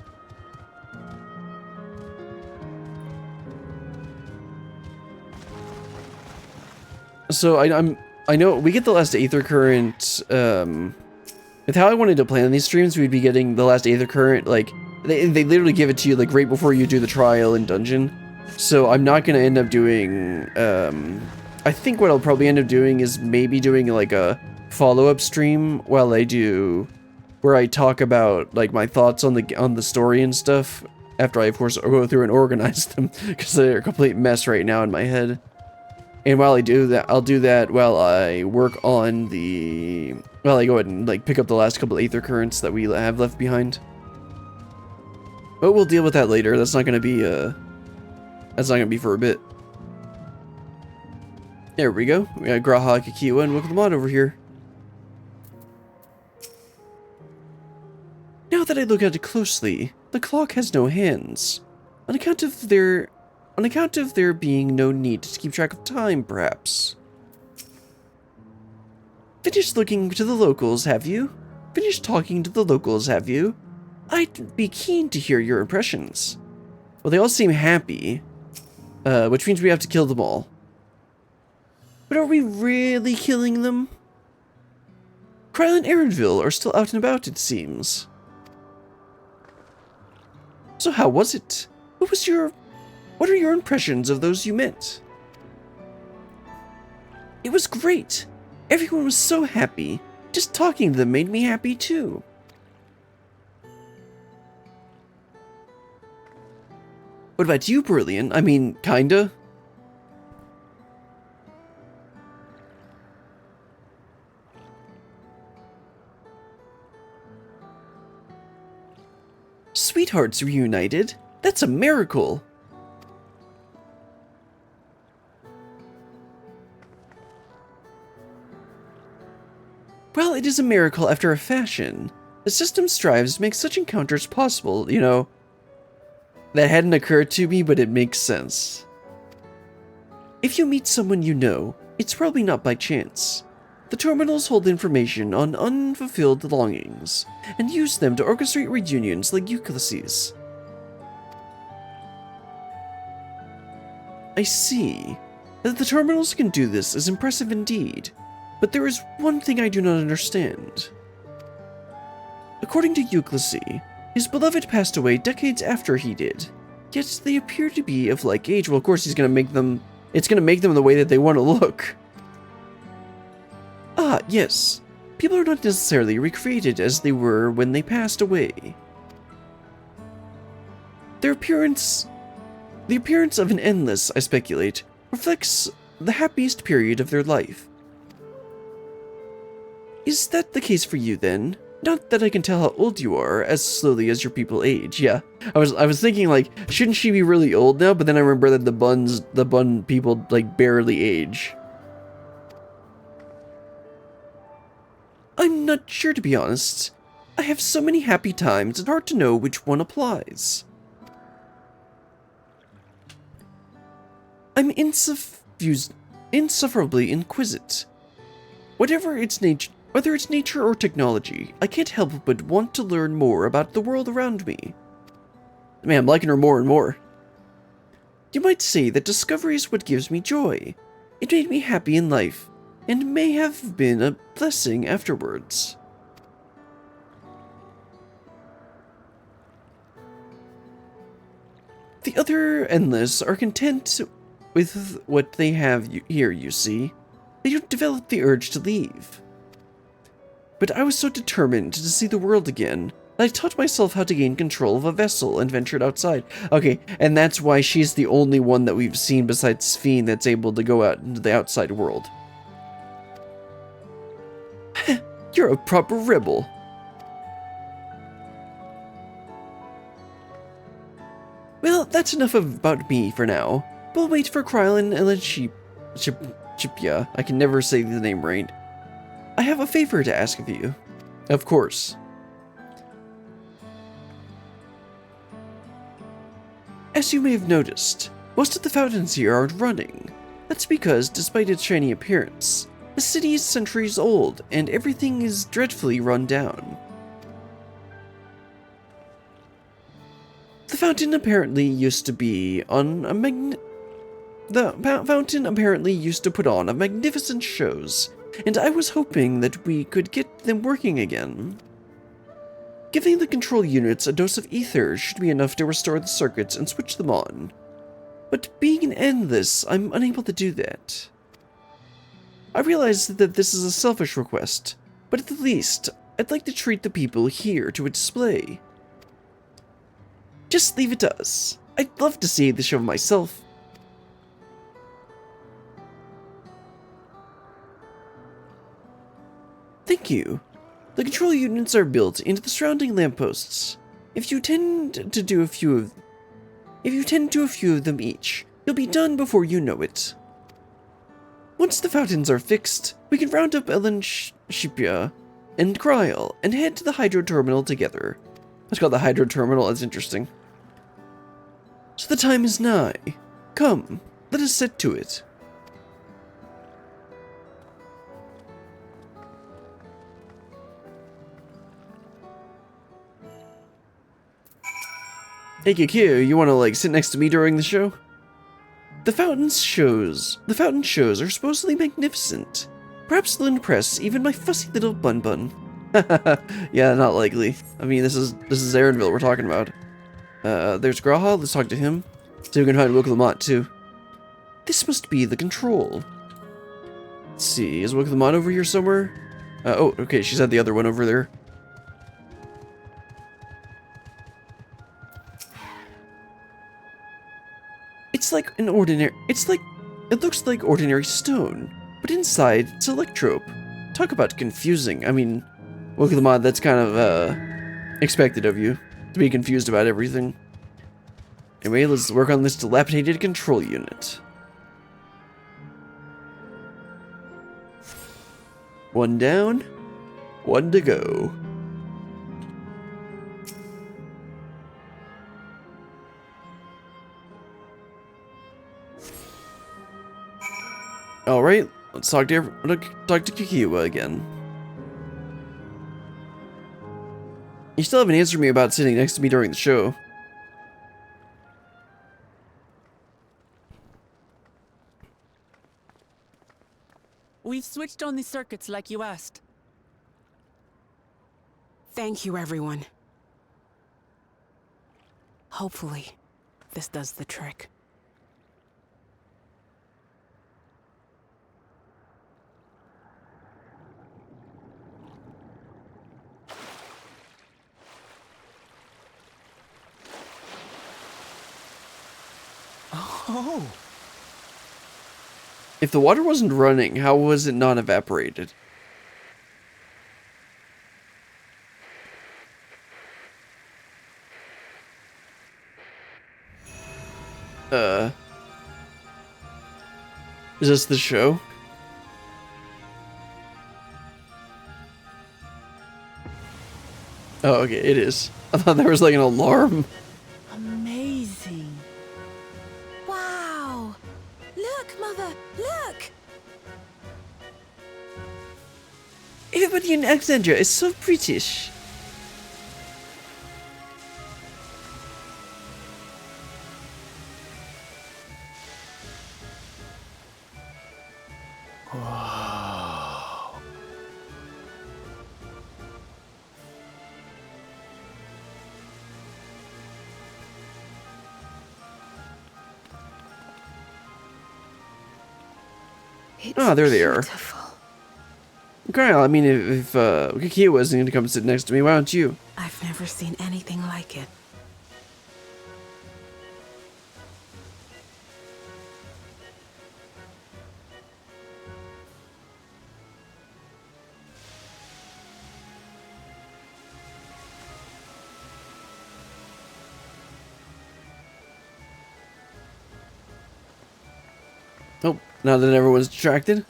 Speaker 1: So I know we get the last Aether Current, with how I wanted to plan these streams, we'd be getting the last Aether Current, like, they literally give it to you, like, right before you do the trial in dungeon. So I'm not gonna end up doing, I think what I'll probably end up doing is maybe doing, like, a follow-up stream while I do, where I talk about, like, my thoughts on the story and stuff, After I, of course, go through and organize them, because they're a complete mess right now in my head. And while I do that, I'll do that while I work on the... Well, I go ahead and, like, pick up the last couple Aether Currents that we have left behind. But we'll deal with that later. That's not gonna be, That's not gonna be for a bit. There we go. We got Graha, Kikiwa, and look at the mod over here. Now that I look at it closely, the clock has no hands. On account of there being no need to keep track of time, perhaps. Finished looking to the locals, have you? Finished talking to the locals, have you? I'd be keen to hear your impressions. Well, they all seem happy, which means we have to kill them all. But are we really killing them? Kryl and Aaronville are still out and about, it seems. So how was it? What are your impressions of those you met? It was great. Everyone was so happy. Just talking to them made me happy too. What about you, Brilliant? I mean, kinda. Sweethearts reunited? That's a miracle. Well, it is a miracle after a fashion. The system strives to make such encounters possible, you know. That hadn't occurred to me, but it makes sense. If you meet someone you know, it's probably not by chance. The terminals hold information on unfulfilled longings, and use them to orchestrate reunions like Ulysses. I see. That the terminals can do this is impressive indeed, but there is one thing I do not understand. According to Ulysses, his beloved passed away decades after he did, yet they appear to be of like age. Well, of course, it's gonna make them the way that they want to look. Ah, yes. People are not necessarily recreated as they were when they passed away. The appearance of an endless, I speculate, reflects the happiest period of their life. Is that the case for you, then? Not that I can tell how old you are as slowly as your people age. Yeah, I was thinking, like, shouldn't she be really old now? But then I remember that the bun people, like, barely age. I'm not sure, to be honest. I have so many happy times, it's hard to know which one applies. I'm insufferably inquisitive. Whether it's nature or technology, I can't help but want to learn more about the world around me. Man, I'm liking her more and more. You might say that discovery is what gives me joy. It made me happy in life, and may have been a blessing afterwards. The other Endless are content with what they have here, you see. They don't develop the urge to leave. But I was so determined to see the world again that I taught myself how to gain control of a vessel and ventured outside. Okay, and that's why she's the only one that we've seen besides Sphene that's able to go out into the outside world. You're a proper rebel. Well, that's enough about me for now. We'll wait for Krylin and Chipia. I can never say the name right. I have a favor to ask of you. Of course. As you may have noticed, most of the fountains here aren't running. That's because, despite its shiny appearance, the city is centuries old and everything is dreadfully run down. The fountain apparently used to put on a magnificent shows, and I was hoping that we could get them working again. Giving the control units a dose of ether should be enough to restore the circuits and switch them on. But being an Endless, I'm unable to do that. I realize that this is a selfish request, but at the least, I'd like to treat the people here to a display. Just leave it to us. I'd love to see the show myself. Thank you. The control units are built into the surrounding lampposts. If you tend to a few of them each, you'll be done before you know it. Once the fountains are fixed, we can round up Ellen Shipia and Kryl and head to the hydro terminal together. Let's call it the hydro terminal. That's interesting. So the time is nigh. Come, let us set to it. Hey Kikyo, you wanna like sit next to me during the show? The fountain shows are supposedly magnificent. Perhaps they'll impress even my fussy little bun bun. Yeah, not likely. I mean, this is Aaronville we're talking about. There's Graha, let's talk to him. See if we can find Wiclamont too. This must be the control. Let's see, is Wiclamont over here somewhere? Oh, okay, she's at the other one over there. It looks like ordinary stone, but inside it's electrope. Talk about confusing. I mean, Wiclamont, that's kind of, expected of you, to be confused about everything. Anyway, let's work on this dilapidated control unit. One down, one to go. Alright, let's talk to Kikiwa again. You still haven't answered me about sitting next to me during the show.
Speaker 3: We've switched on the circuits like you asked.
Speaker 4: Thank you, everyone. Hopefully, this does the trick.
Speaker 2: Oh!
Speaker 1: If the water wasn't running, how was it not evaporated? Is this the show? Oh, okay, it is. I thought there was like an alarm.
Speaker 3: Amazing.
Speaker 4: Wow! Look, Mother, look!
Speaker 1: Everybody in Alexandria is so British.
Speaker 2: Wow.
Speaker 1: Ah, there they are.
Speaker 4: Beautiful.
Speaker 1: Kyle, I mean, if Kikiwa wasn't going to come sit next to me, why don't you?
Speaker 4: I've never seen anything like it.
Speaker 1: Oh, now that everyone's distracted,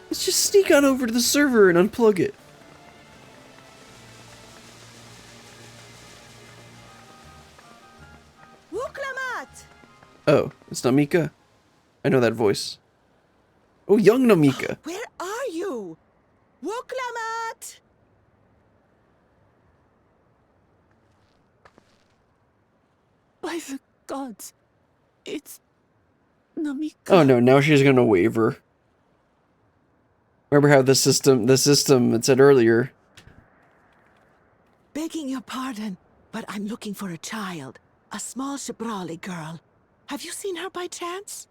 Speaker 1: let's just sneak on over to the server and unplug it.
Speaker 3: Wuklamat!
Speaker 1: Oh, it's Namika. I know that voice. Oh, young Namika.
Speaker 3: Where are you? Wuklamat! By the gods, it's Namika.
Speaker 1: Oh no, now she's gonna waver. Remember how the system it said earlier.
Speaker 5: Begging your pardon, but I'm looking for a child. A small Shibrali girl. Have you seen her by chance?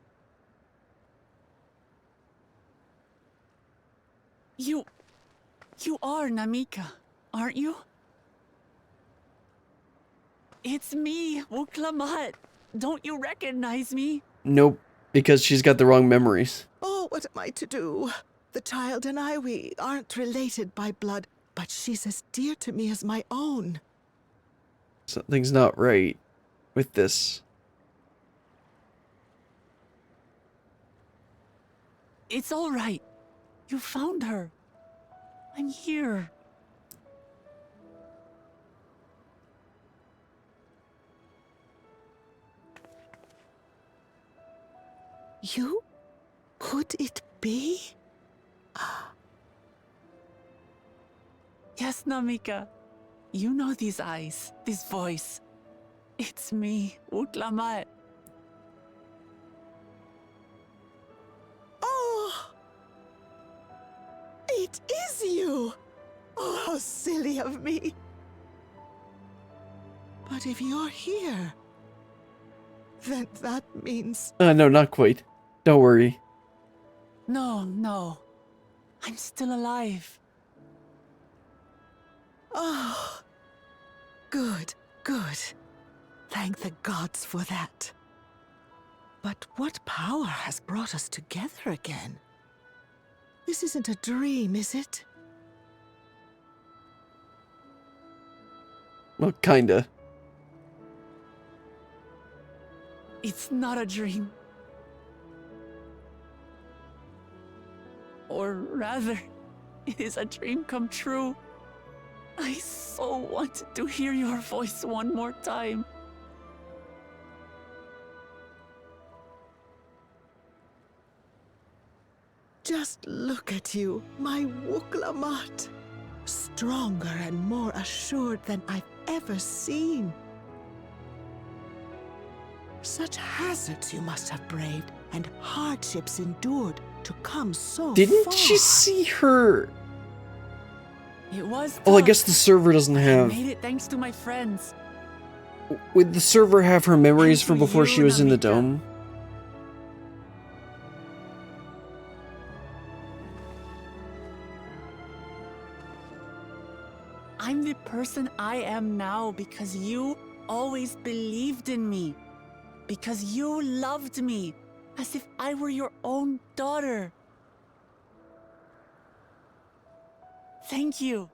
Speaker 3: You are Namika, aren't you? It's me, Wuklamat. Don't you recognize me?
Speaker 1: Nope, because she's got the wrong memories.
Speaker 5: Oh, what am I to do? The child and I, we aren't related by blood, but she's as dear to me as my own.
Speaker 1: Something's not right with this.
Speaker 3: It's all right. You found her. I'm here.
Speaker 5: You? Could it be?
Speaker 3: Yes, Namika. You know these eyes, this voice. It's me, Wuklamat.
Speaker 5: Oh! It is you! Oh, how silly of me. But if you're here, then that means...
Speaker 1: No, not quite. Don't worry.
Speaker 3: No. I'm still alive.
Speaker 5: Oh, good. Thank the gods for that. But what power has brought us together again? This isn't a dream, is it?
Speaker 1: Well, kinda.
Speaker 3: It's not a dream. Or rather, it is a dream come true. I so wanted to hear your voice one more time.
Speaker 5: Just look at you, my Wuklamat. Stronger and more assured than I've ever seen. Such hazards you must have braved and hardships endured to come so
Speaker 1: Didn't
Speaker 5: far.
Speaker 1: she see her?
Speaker 3: It was
Speaker 1: Oh, I
Speaker 3: tough.
Speaker 1: guess the server doesn't
Speaker 3: I
Speaker 1: have...
Speaker 3: made it thanks to my friends.
Speaker 1: Would the server have her memories
Speaker 3: And
Speaker 1: from
Speaker 3: to
Speaker 1: before
Speaker 3: you,
Speaker 1: she was in the
Speaker 3: Namika.
Speaker 1: dome?
Speaker 3: I'm the person I am now because you always believed in me. Because you loved me as if I were your own daughter. Thank you.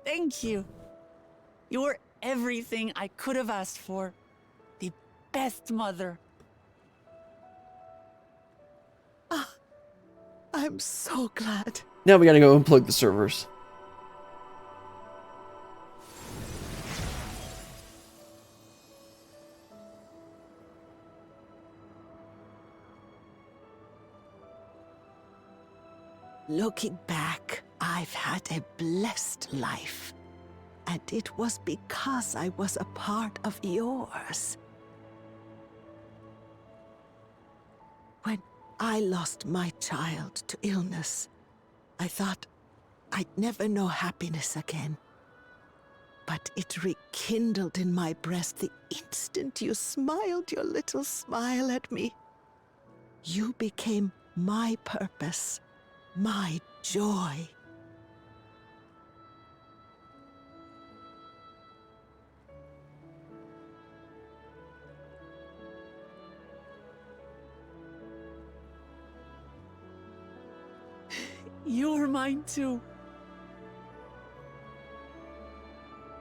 Speaker 3: Thank you. You're everything I could have asked for. The best mother.
Speaker 5: I'm so glad.
Speaker 1: Now we gotta go unplug the servers.
Speaker 5: Looking back, I've had a blessed life. And it was because I was a part of yours. When I lost my child to illness, I thought I'd never know happiness again. But it rekindled in my breast the instant you smiled your little smile at me. You became my purpose, my joy.
Speaker 3: You were mine too.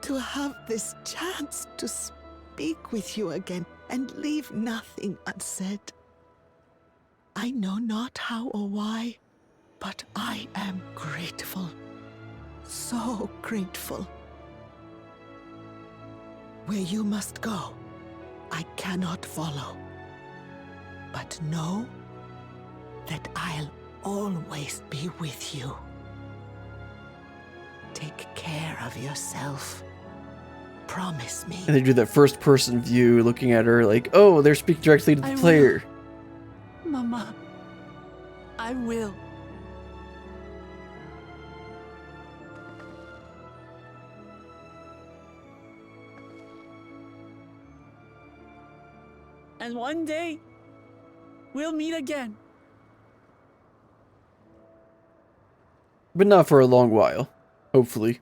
Speaker 5: To have this chance to speak with you again and leave nothing unsaid. I know not how or why, but I am grateful. So grateful. Where you must go, I cannot follow. But know that I'll always be with you. Take care of yourself. Promise me.
Speaker 1: And they do that first person view looking at her like, oh, they're speaking directly to the
Speaker 3: I will.
Speaker 1: player.
Speaker 3: Mama, I will. And one day, we'll meet again.
Speaker 1: But not for a long while. Hopefully.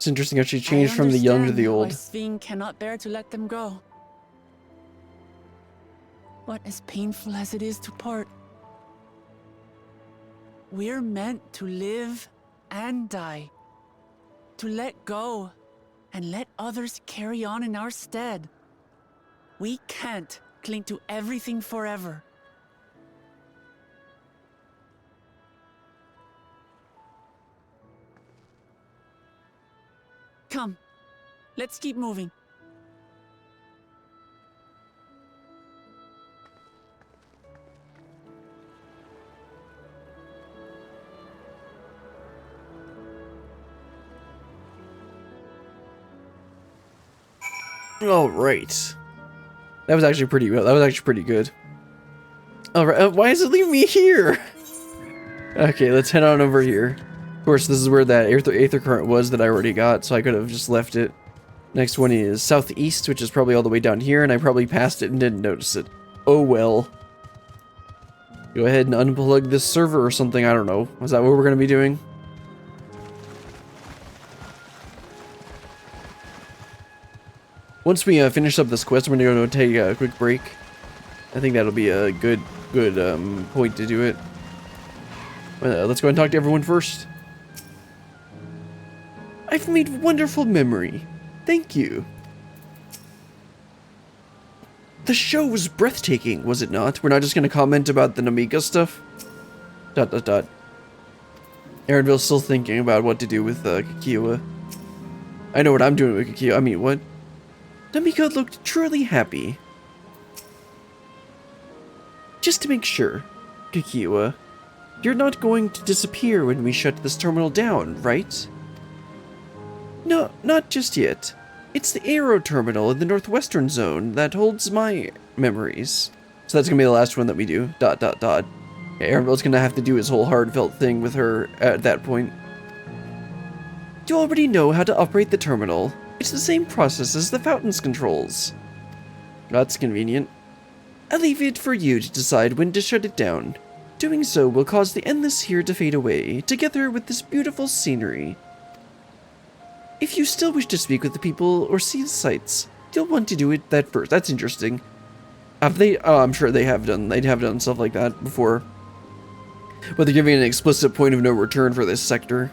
Speaker 1: It's interesting how she changed from the young to the
Speaker 3: Why
Speaker 1: old.
Speaker 3: Sveen cannot bear to let them go. But as painful as it is to part, we're meant to live and die. To let go and let others carry on in our stead. We can't cling to everything forever. Come, let's keep moving.
Speaker 1: All right. That was actually pretty good. That was actually pretty good. All right. Why is it leaving me here? Okay, let's head on over here. Of course, this is where that aether current was that I already got, so I could have just left it. Next one is southeast, which is probably all the way down here, and I probably passed it and didn't notice it. Oh well. Go ahead and unplug this server or something, I don't know. Is that what we're going to be doing? Once we finish up this quest, we're going to go take a quick break. I think that'll be a good point to do it. Let's go and talk to everyone first. I've made wonderful memory. Thank you. The show was breathtaking, was it not? We're not just going to comment about the Namika stuff? ... Aaronville's still thinking about what to do with Kikiwa. I know what I'm doing with Kikiwa. I mean, what? Namika looked truly happy. Just to make sure, Kikiwa, you're not going to disappear when we shut this terminal down, right? No, not just yet. It's the Aero Terminal in the northwestern zone that holds my memories. So that's gonna be the last one that we do. ... Okay, Aaronville's gonna have to do his whole heartfelt thing with her at that point. You already know how to operate the terminal. It's the same process as the fountain's controls. That's convenient. I'll leave it for you to decide when to shut it down. Doing so will cause the endless here to fade away, together with this beautiful scenery. If you still wish to speak with the people or see the sights, you'll want to do it that first. That's interesting. Have they? Oh, I'm sure they have done. They'd have done stuff like that before. But they're giving an explicit point of no return for this sector.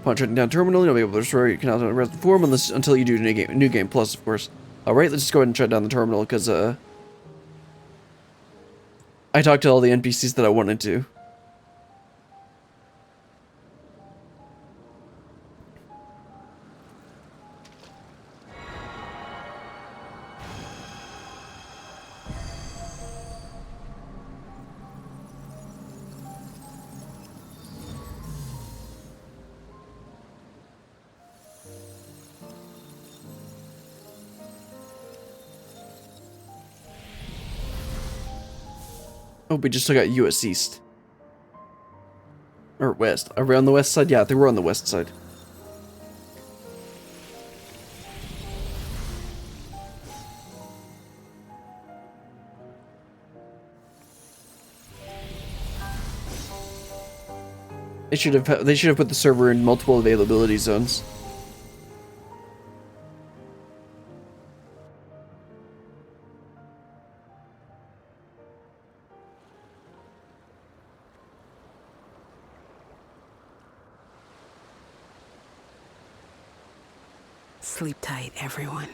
Speaker 1: Upon shutting down terminal, you'll be able to restore your canal to the rest of the form until you do new game plus, of course. All right, let's just go ahead and shut down the terminal because I talked to all the NPCs that I wanted to. Oh, we just took out US East. Or West. Are we on the west side? Yeah, they were on the west side. They should have put the server in multiple availability zones.
Speaker 4: Sleep tight, everyone.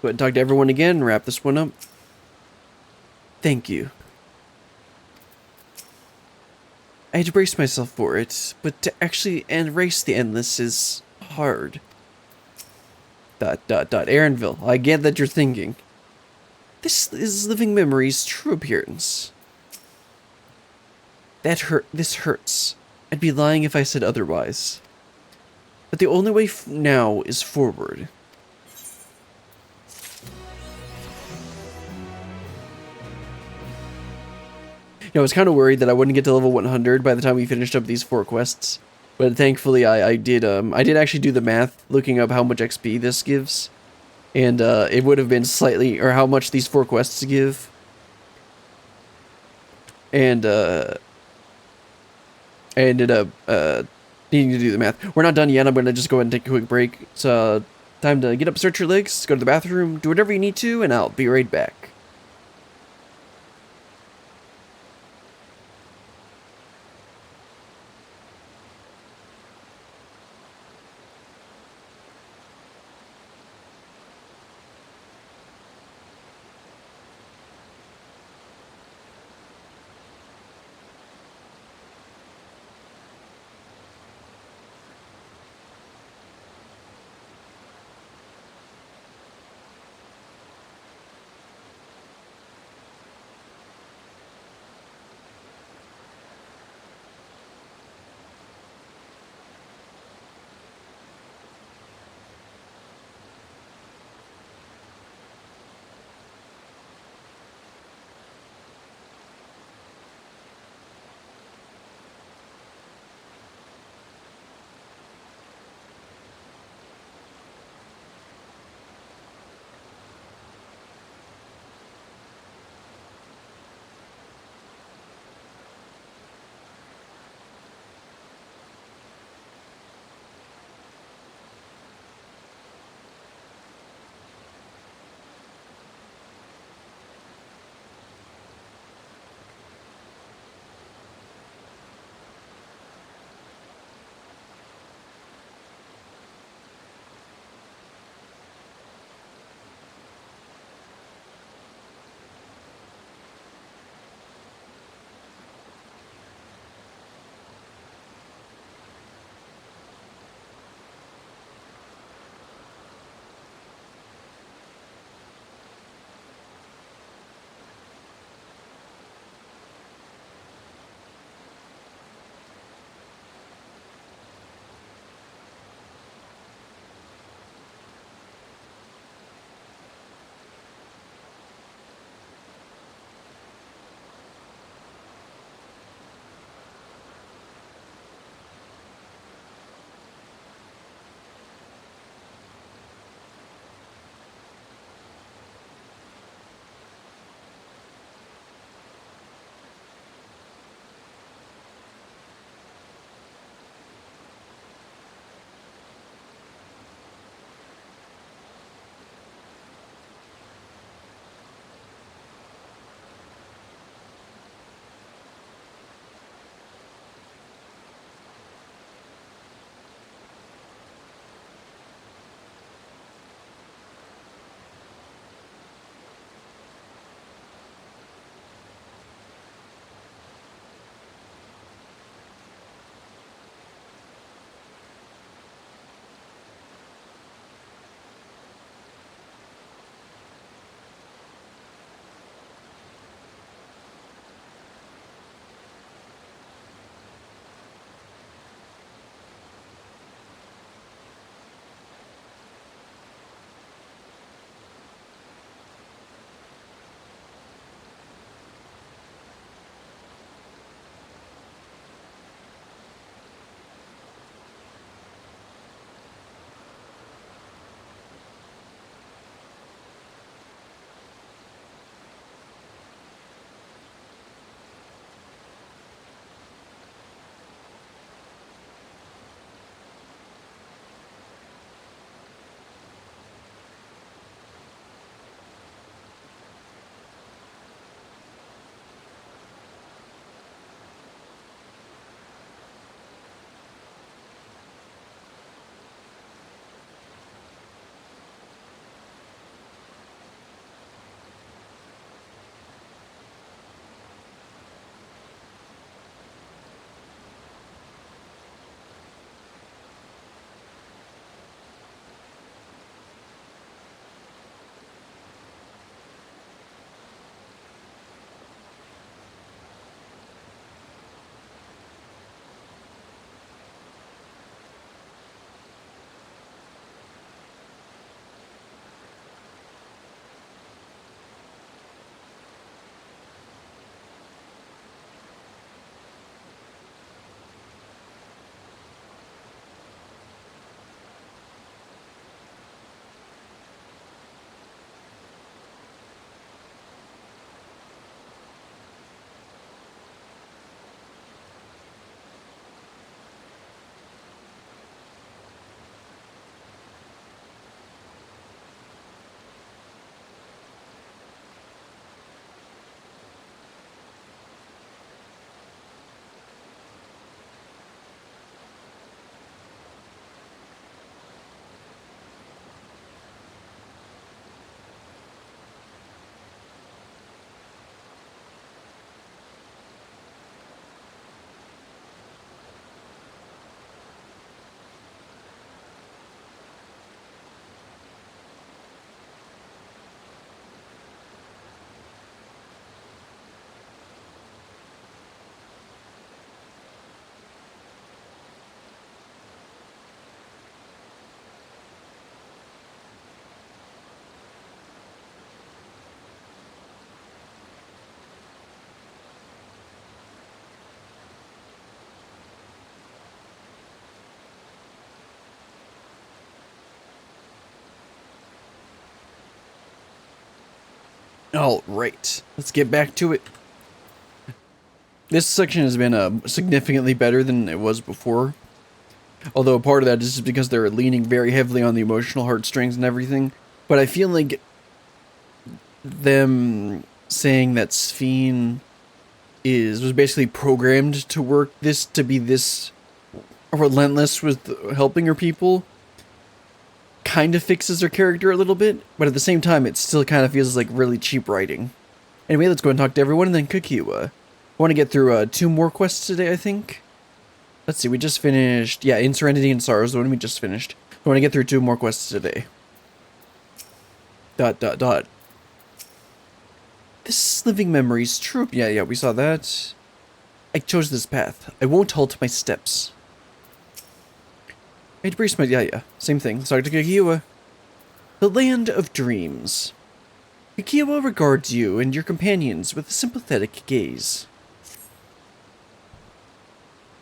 Speaker 1: Go ahead and talk to everyone again and wrap this one up. Thank you. I had to brace myself for it, but to actually erase the endless is hard. ... Aaronville, I get that you're thinking. This is living memory's true appearance. This hurts. I'd be lying if I said otherwise. But the only way now is forward. You know, I was kind of worried that I wouldn't get to level 100 by the time we finished up these 4 quests. But thankfully, I did actually do the math, looking up how much XP this gives, and it would have been slightly, or how much these 4 quests give, and I ended up needing to do the math. We're not done yet. I'm gonna just go ahead and take a quick break. It's time to get up, stretch your legs, go to the bathroom, do whatever you need to, and I'll be right back. Alright, let's get back to it. This section has been significantly better than it was before. Although a part of that is just because they're leaning very heavily on the emotional heartstrings and everything. But I feel like them saying that Sphene was basically programmed to be this relentless with helping her people kind of fixes her character a little bit, but at the same time it still kind of feels like really cheap writing. Anyway, let's go and talk to everyone and then Kakiwa. I want to get through 2 more quests today, I think. Let's see, we just finished, yeah, In Serenity and Sorrow is the one we just finished. I want to get through 2 more quests today. ... This living memory's true. Yeah, we saw that. I chose this path. I won't halt my steps. I embrace my... Yeah. Same thing. Let's talk to Kakiwa. The Land of Dreams. Kakiwa regards you and your companions with a sympathetic gaze.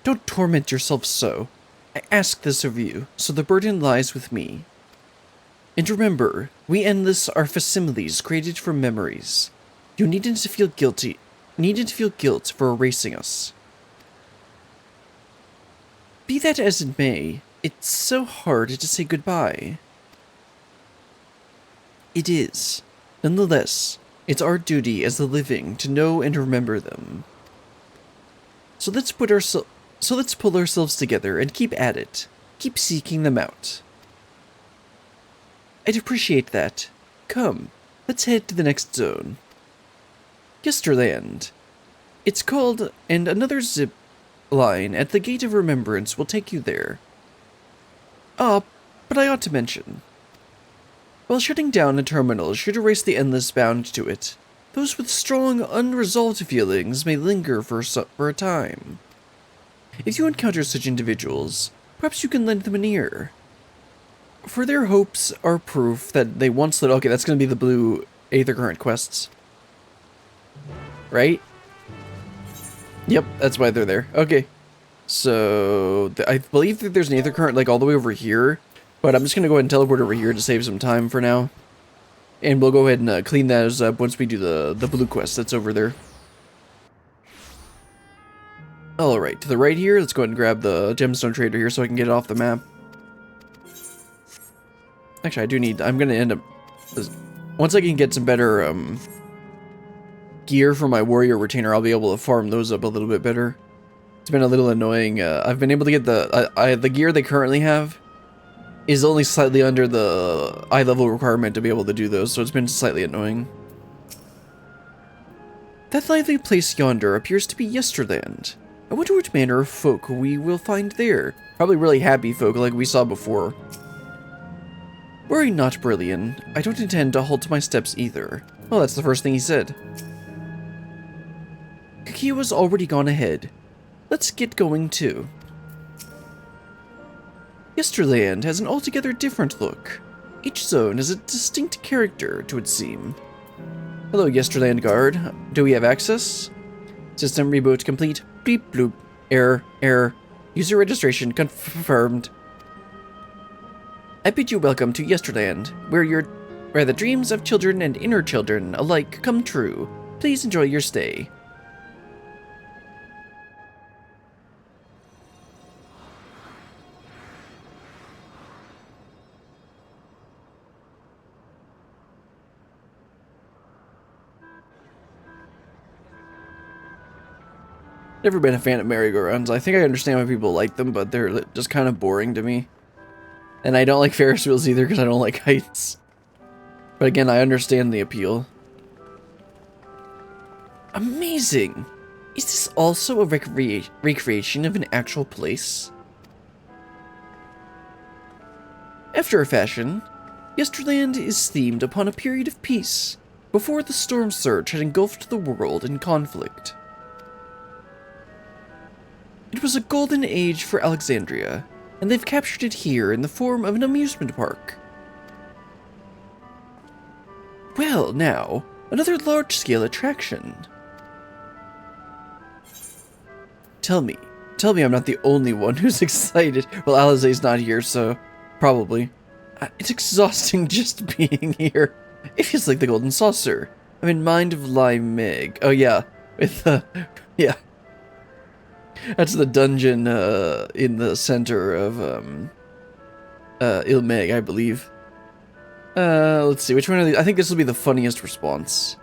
Speaker 1: Don't torment yourself so. I ask this of you, so the burden lies with me. And remember, we endless are facsimiles created from memories. You needn't feel guilt for erasing us. Be that as it may, it's so hard to say goodbye. It is. Nonetheless, it's our duty as the living to know and remember them. So let's pull ourselves together and keep at it. Keep seeking them out. I'd appreciate that. Come, let's head to the next zone. Yesterland. It's called, and another zip line at the Gate of Remembrance will take you there. But I ought to mention. While shutting down a terminal should erase the endless bound to it, those with strong, unresolved feelings may linger for a time. If you encounter such individuals, perhaps you can lend them an ear. For their hopes are proof that they once lived... Okay, that's going to be the blue Aether Current quests. Right? Yep, that's why they're there. Okay. So, I believe that there's an Aether Current, like, all the way over here. But I'm just going to go ahead and teleport over here to save some time for now. And we'll go ahead and clean those up once we do the blue quest that's over there. Alright, to the right here, let's go ahead and grab the gemstone trader here so I can get it off the map. Actually, I'm going to end up... Once I can get some better gear for my warrior retainer, I'll be able to farm those up a little bit better. It's been a little annoying. I've been able to get the gear they currently have is only slightly under the eye level requirement to be able to do those, so it's been slightly annoying. That lively place yonder appears to be Yesterland. I wonder what manner of folk we will find there. Probably really happy folk like we saw before. Worry not, Brillian. I don't intend to halt my steps either. Well, that's the first thing he said. Kakiwa's already gone ahead. Let's get going too. Yesterland has an altogether different look. Each zone has a distinct character, it would seem. Hello, Yesterland Guard. Do we have access? System reboot complete. Beep bloop. Error. User registration confirmed. I bid you welcome to Yesterland, where the dreams of children and inner children alike come true. Please enjoy your stay. Never been a fan of merry-go-rounds. I think I understand why people like them, but they're just kind of boring to me. And I don't like Ferris wheels either because I don't like heights. But again, I understand the appeal. Amazing! Is this also a recreation of an actual place? After a fashion, Yesterland is themed upon a period of peace, before the storm surge had engulfed the world in conflict. It was a golden age for Alexandria, and they've captured it here in the form of an amusement park. Well, now, another large-scale attraction. Tell me I'm not the only one who's excited. Well, Alizé's not here, so probably. It's exhausting just being here. It feels like the Golden Saucer. I'm in Mind of Lai Meg. Oh yeah, with yeah. That's the dungeon in the center of Ilmeg, I believe. Let's see, which one of these? I think this will be the funniest response.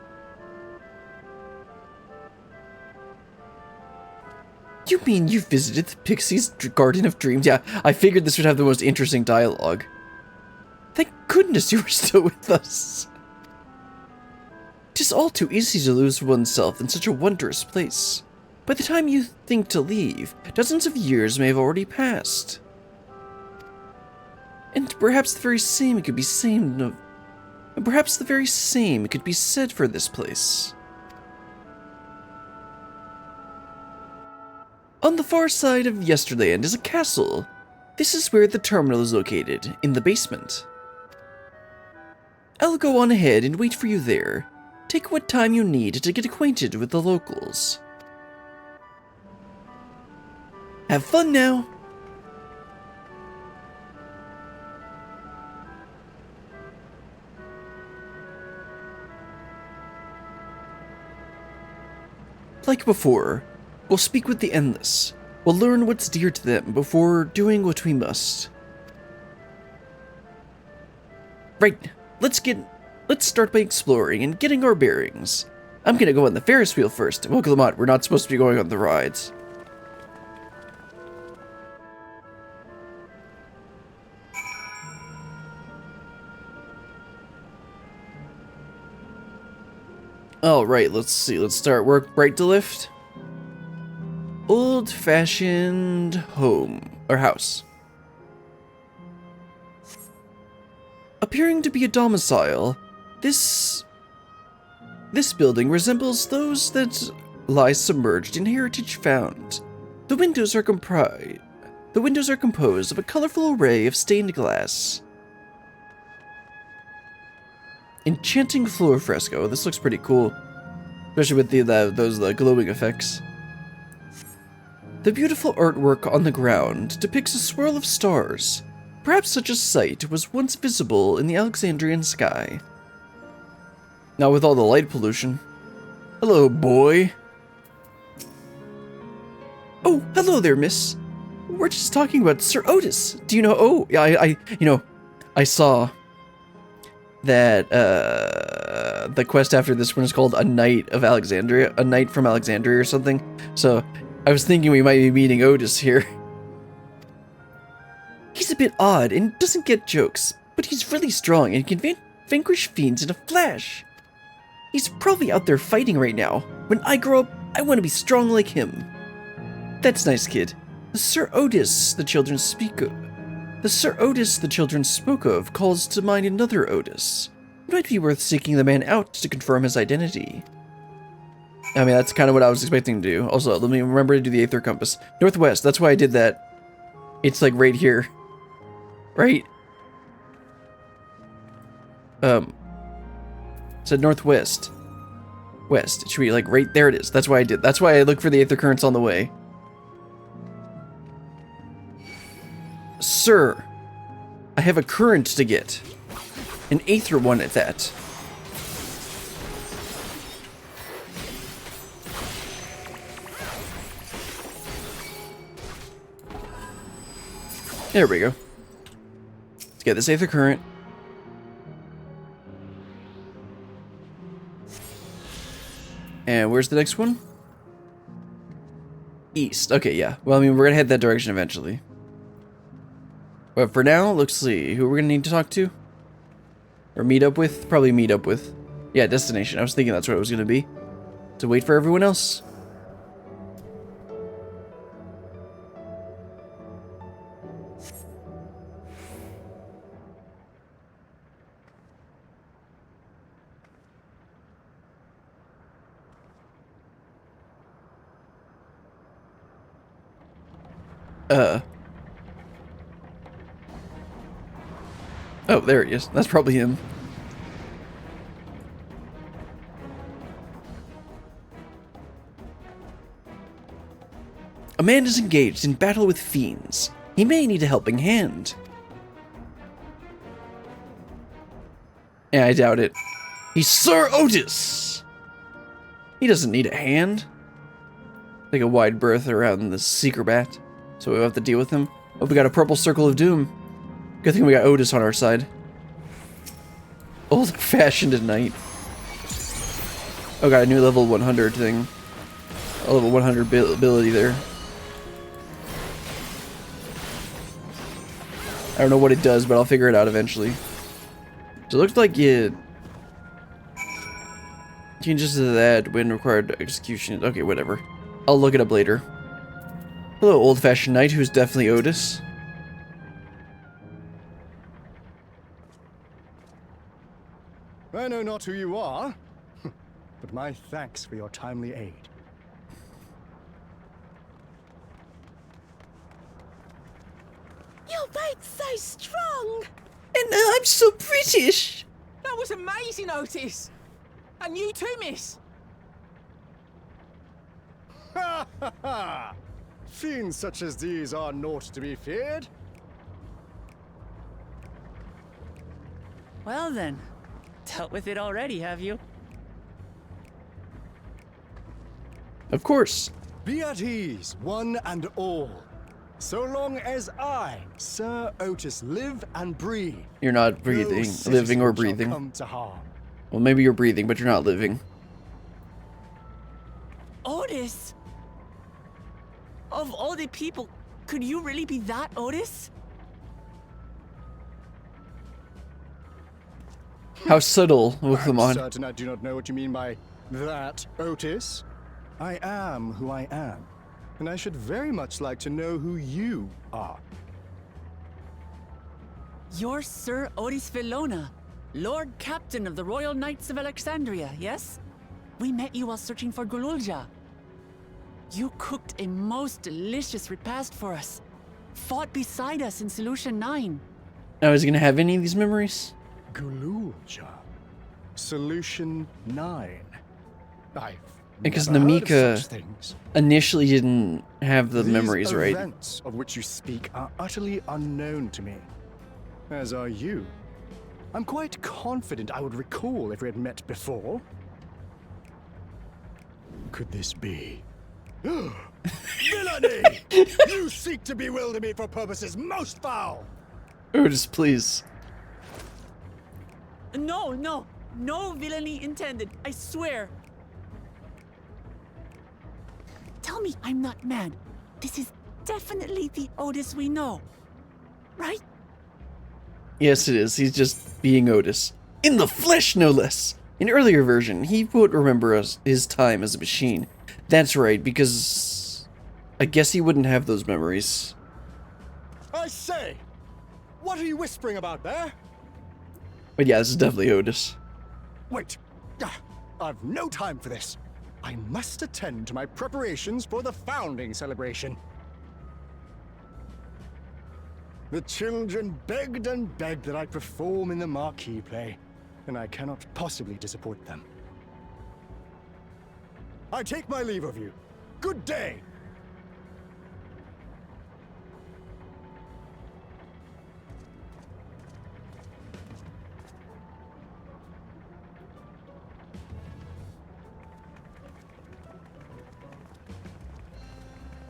Speaker 1: You mean you visited the Pixie's Garden of Dreams? Yeah, I figured this would have the most interesting dialogue. Thank goodness you were still with us. 'Tis all too easy to lose oneself in such a wondrous place. By the time you think to leave, dozens of years may have already passed. And perhaps the very same could be said for this place. On the far side of Yesterland is a castle. This is where the terminal is located, in the basement. I'll go on ahead and wait for you there. Take what time you need to get acquainted with the locals. Have fun now! Like before, we'll speak with the Endless. We'll learn what's dear to them before doing what we must. Right, let's start by exploring and getting our bearings. I'm gonna go on the Ferris wheel first. Well, Glamont, we're not supposed to be going on the rides. All right, let's see. Let's start work right to lift. Old-fashioned home or house. Appearing to be a domicile, this building resembles those that lie submerged in heritage found. The windows are composed of a colorful array of stained glass. Enchanting floor fresco. This looks pretty cool, especially with those glowing effects. The beautiful artwork on the ground depicts a swirl of stars. Perhaps such a sight was once visible in the Alexandrian sky. Now with all the light pollution. Hello, boy. Oh, hello there, miss. We're just talking about Sir Otis. Do you know? Oh, yeah, I saw that the quest after this one is called A Knight of Alexandria, a knight from Alexandria or something. So I was thinking we might be meeting Otis here. He's a bit odd and doesn't get jokes, but he's really strong and can vanquish fiends in a flash. He's probably out there fighting right now. When I grow up, I want to be strong like him. That's nice, kid. The Sir Otis the children spoke of calls to mind another Otis. It might be worth seeking the man out to confirm his identity. I mean, that's kind of what I was expecting to do. Also, let me remember to do the Aether Compass. Northwest, that's why I did that. It's like right here. Right? Said northwest. West. It should be like right there it is. That's why I did. That's why I look for the Aether Currents on the way. Sir, I have a current to get. An Aether one at that. There we go. Let's get this Aether Current. And where's the next one? East. Okay, yeah. Well, I mean, we're gonna head that direction eventually. But for now, let's see. Who we're gonna need to talk to? Or meet up with? Probably meet up with. Yeah, destination. I was thinking that's what it was gonna be. To wait for everyone else. Oh, there he is. That's probably him. A man is engaged in battle with fiends. He may need a helping hand. Yeah, I doubt it. He's Sir Otis! He doesn't need a hand. Take a wide berth around the Seeker Bat, so we have to deal with him. Oh, we got a purple circle of doom. Good thing we got Otis on our side. Old-fashioned at night. Oh, got a new level 100 thing. A level 100 ability there. I don't know what it does, but I'll figure it out eventually. So it looks like it changes to that when required execution. Okay, whatever. I'll look it up later. Hello, old-fashioned knight, who's definitely Otis.
Speaker 6: I know not who you are, but my thanks for your timely aid.
Speaker 5: Your bite's so strong.
Speaker 1: And I'm so British!
Speaker 3: That was amazing, Otis! And you too, miss!
Speaker 6: Ha ha ha! Fiends such as these are naught to be feared.
Speaker 3: Well then, dealt with it already, have you?
Speaker 1: Of course.
Speaker 6: Be at ease, one and all. So long as I, Sir Otis, live and breathe.
Speaker 1: You're not breathing,
Speaker 6: no
Speaker 1: living or
Speaker 6: citizen shall
Speaker 1: breathing.
Speaker 6: come to harm.
Speaker 1: Well, maybe you're breathing, but you're not living.
Speaker 3: Otis! Of all the people, could you really be that Otis?
Speaker 1: How subtle with them
Speaker 6: I'm
Speaker 1: on.
Speaker 6: certain I do not know what you mean by that, Otis. I am who I am, and I should very much like to know who you are.
Speaker 3: You're Sir Otis Villona, Lord Captain of the Royal Knights of Alexandria, yes? We met you while searching for Gululja. You cooked a most delicious repast for us, fought beside us in Solution 9.
Speaker 1: Now, is he gonna have any of these memories?
Speaker 6: Gululja. Solution 9. I've
Speaker 1: Because
Speaker 6: never heard of
Speaker 1: Namika
Speaker 6: such things.
Speaker 1: initially didn't have the memories,
Speaker 6: These
Speaker 1: right?
Speaker 6: events of which you speak are utterly unknown to me, as are you. I'm quite confident I would recall if we had met before. Could this be? Villainy! You seek to bewilder me for purposes most foul!
Speaker 1: Otis, please.
Speaker 3: No villainy intended, I swear. Tell me I'm not mad. This is definitely the Otis we know, right?
Speaker 1: Yes, it is. He's just being Otis. In the flesh, no less. In an earlier version, he would remember his time as a machine. That's right, because I guess he wouldn't have those memories.
Speaker 6: I say! What are you whispering about there?
Speaker 1: But yeah, this is definitely Otis.
Speaker 6: Wait! I've no time for this. I must attend to my preparations for the founding celebration. The children begged and begged that I perform in the marquee play, and I cannot possibly disappoint them. I take my leave of you. Good day!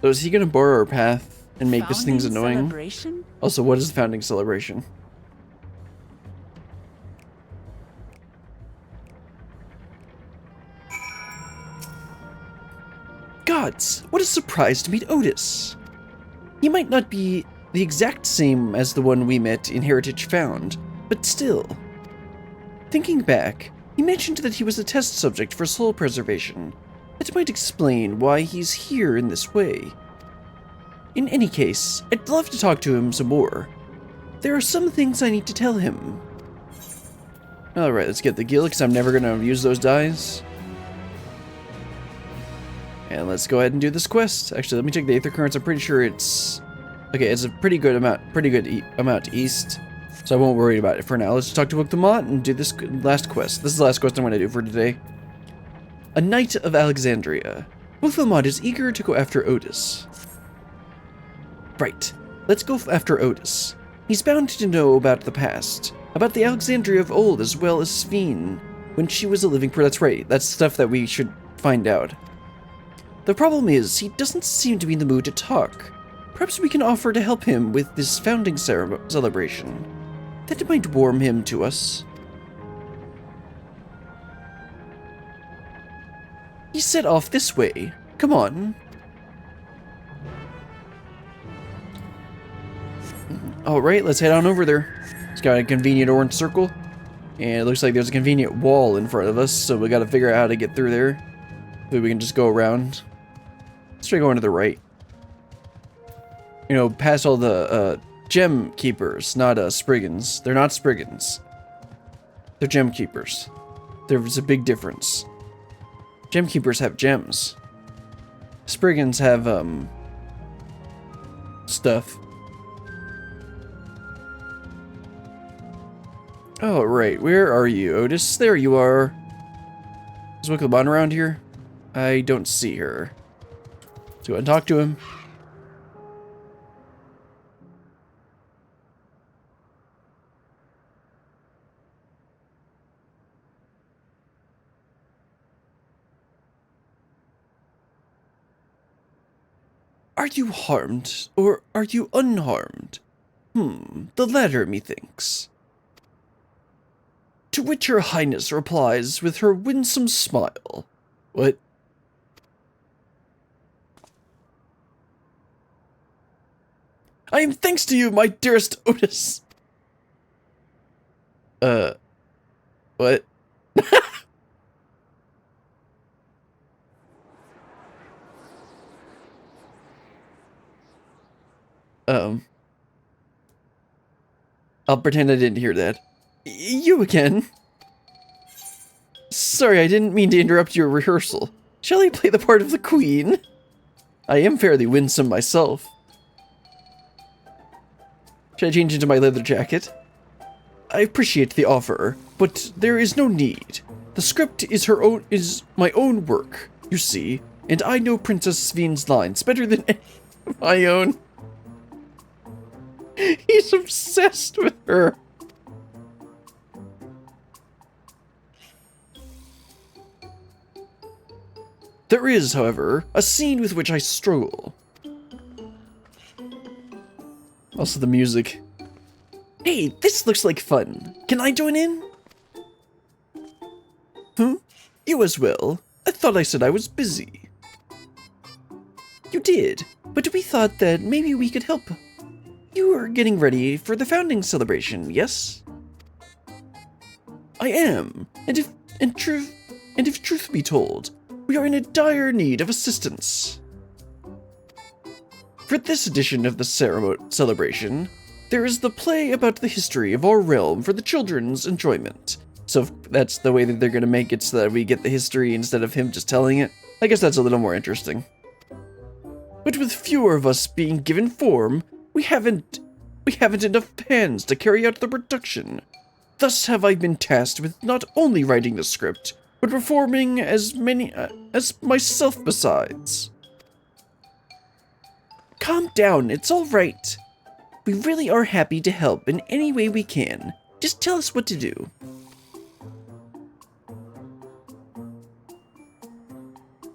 Speaker 1: So is he gonna borrow our path and make these things
Speaker 3: Founding
Speaker 1: annoying?
Speaker 3: celebration?
Speaker 1: Also, what is the founding celebration? Gods, what a surprise to meet Otis. He might not be the exact same as the one we met in Heritage Found, but still. Thinking back, he mentioned that he was a test subject for soul preservation. That might explain why he's here in this way. In any case, I'd love to talk to him some more. There are some things I need to tell him. Alright, let's get the guild, because I'm never going to use those dies. And let's go ahead and do this quest. Actually, let me check the Aether Currents. I'm pretty sure it's... Okay, it's a pretty good amount east. So I won't worry about it for now. Let's talk to Wukdamant and do this last quest. This is the last quest I'm going to do for today. A Knight of Alexandria. Wukdamant is eager to go after Otis. Right, let's go after Otis. He's bound to know about the past, about the Alexandria of old as well as Sphene. when she was a living person. That's right. That's stuff that we should find out. The problem is, he doesn't seem to be in the mood to talk. Perhaps we can offer to help him with this founding celebration. That might warm him to us. He set off this way. Come on. Alright, let's head on over there. It's got a convenient orange circle. And it looks like there's a convenient wall in front of us, so we gotta figure out how to get through there. Maybe we can just go around. Let's try going to the right. You know, past all the gem keepers, not Spriggans. They're not Spriggans. They're gem keepers. There's a big difference. Gem keepers have gems. Spriggans have, stuff. Oh, right. Where are you, Otis? There you are. Is Wicklebon around here? I don't see her. Let's go and talk to him. Are you harmed, or are you unharmed? The latter, methinks. To which her highness replies with her winsome smile. What? I am thanks to you, my dearest Otis. What? I'll pretend I didn't hear that. You again? Sorry, I didn't mean to interrupt your rehearsal. Shall I play the part of the queen? I am fairly winsome myself. Should I change into my leather jacket? I appreciate the offer, but there is no need. The script is my own work, you see, and I know Princess Svine's lines better than any of my own. He's obsessed with her. There is, however, a scene with which I struggle. Also the music. Hey, this looks like fun. Can I join in? You as well. I thought I said I was busy. You did, but we thought that maybe we could help. You are getting ready for the founding celebration, yes? I am, and if truth be told, we are in a dire need of assistance. For this edition of the celebration, there is the play about the history of our realm for the children's enjoyment. So that's the way that they're going to make it, so that we get the history instead of him just telling it. I guess that's a little more interesting. But with fewer of us being given form, we haven't enough hands to carry out the production. Thus have I been tasked with not only writing the script, but performing as myself besides. Calm down, it's all right. We really are happy to help in any way we can. Just tell us what to do.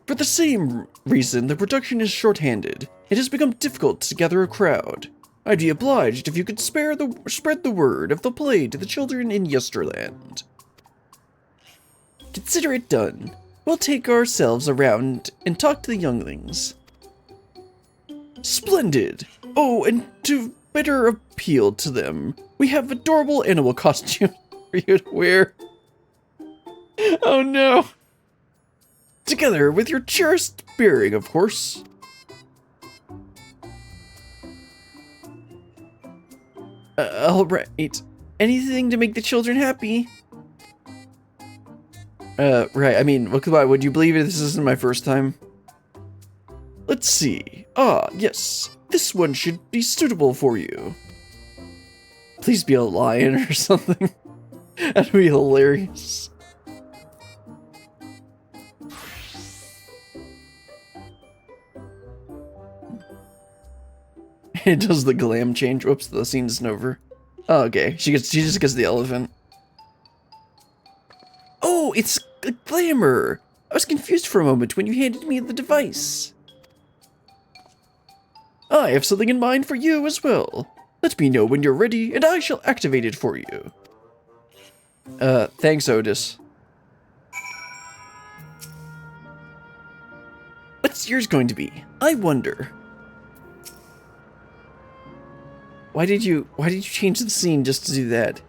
Speaker 1: For the same reason, the production is short-handed. It has become difficult to gather a crowd. I'd be obliged if you could spread the word of the play to the children in Yesterland. Consider it done. We'll take ourselves around and talk to the younglings. Splendid! Oh, and to better appeal to them, we have adorable animal costumes for you to wear. Oh no! Together with your cherished bearing, of course. Alright. Anything to make the children happy? Right, I mean, would you believe it? This isn't my first time. Let's see. Ah, yes. This one should be suitable for you. Please be a lion or something. That'd be hilarious. It does the glam change. Whoops, the scene's over. Oh, okay. She just gets the elephant. Oh, Oh, it's a glamour. I was confused for a moment when you handed me the device. I have something in mind for you as well. Let me know when you're ready, and I shall activate it for you. Thanks, Otis. What's yours going to be? I wonder. Why did you change the scene just to do that?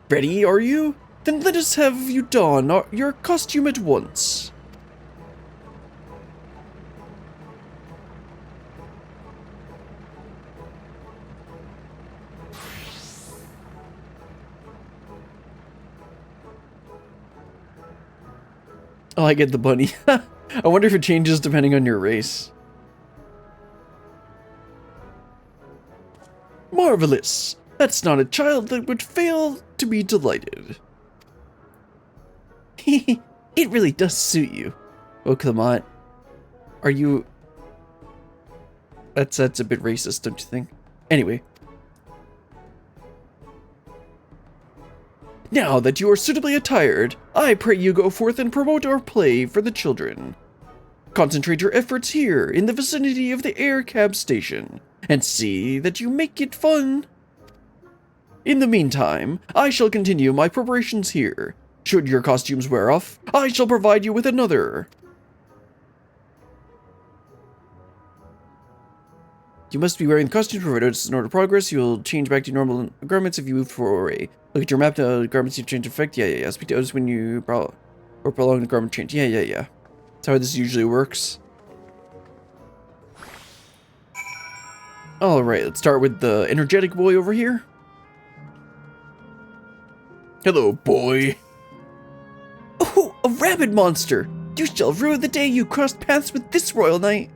Speaker 1: Ready, are you? Then let us have you don your costume at once. Oh, I get the bunny. I wonder if it changes depending on your race. Marvelous! That's not a child that would fail to be delighted. It really does suit you. Oh, come on. Are you... That's a bit racist, don't you think? Anyway. Now that you are suitably attired, I pray you go forth and promote our play for the children. Concentrate your efforts here, in the vicinity of the air cab station, and see that you make it fun. In the meantime, I shall continue my preparations here. Should your costumes wear off, I shall provide you with another. You must be wearing the costumes provided in order to progress. You will change back to normal garments if you move for a... Look at your map, the garments you've changed effect. Yeah. Speak to Otis when you or prolong the garment change. Yeah. That's how this usually works. Alright, let's start with the energetic boy over here. Hello, boy. Oh, a rabbit monster! You shall rue the day you crossed paths with this royal knight.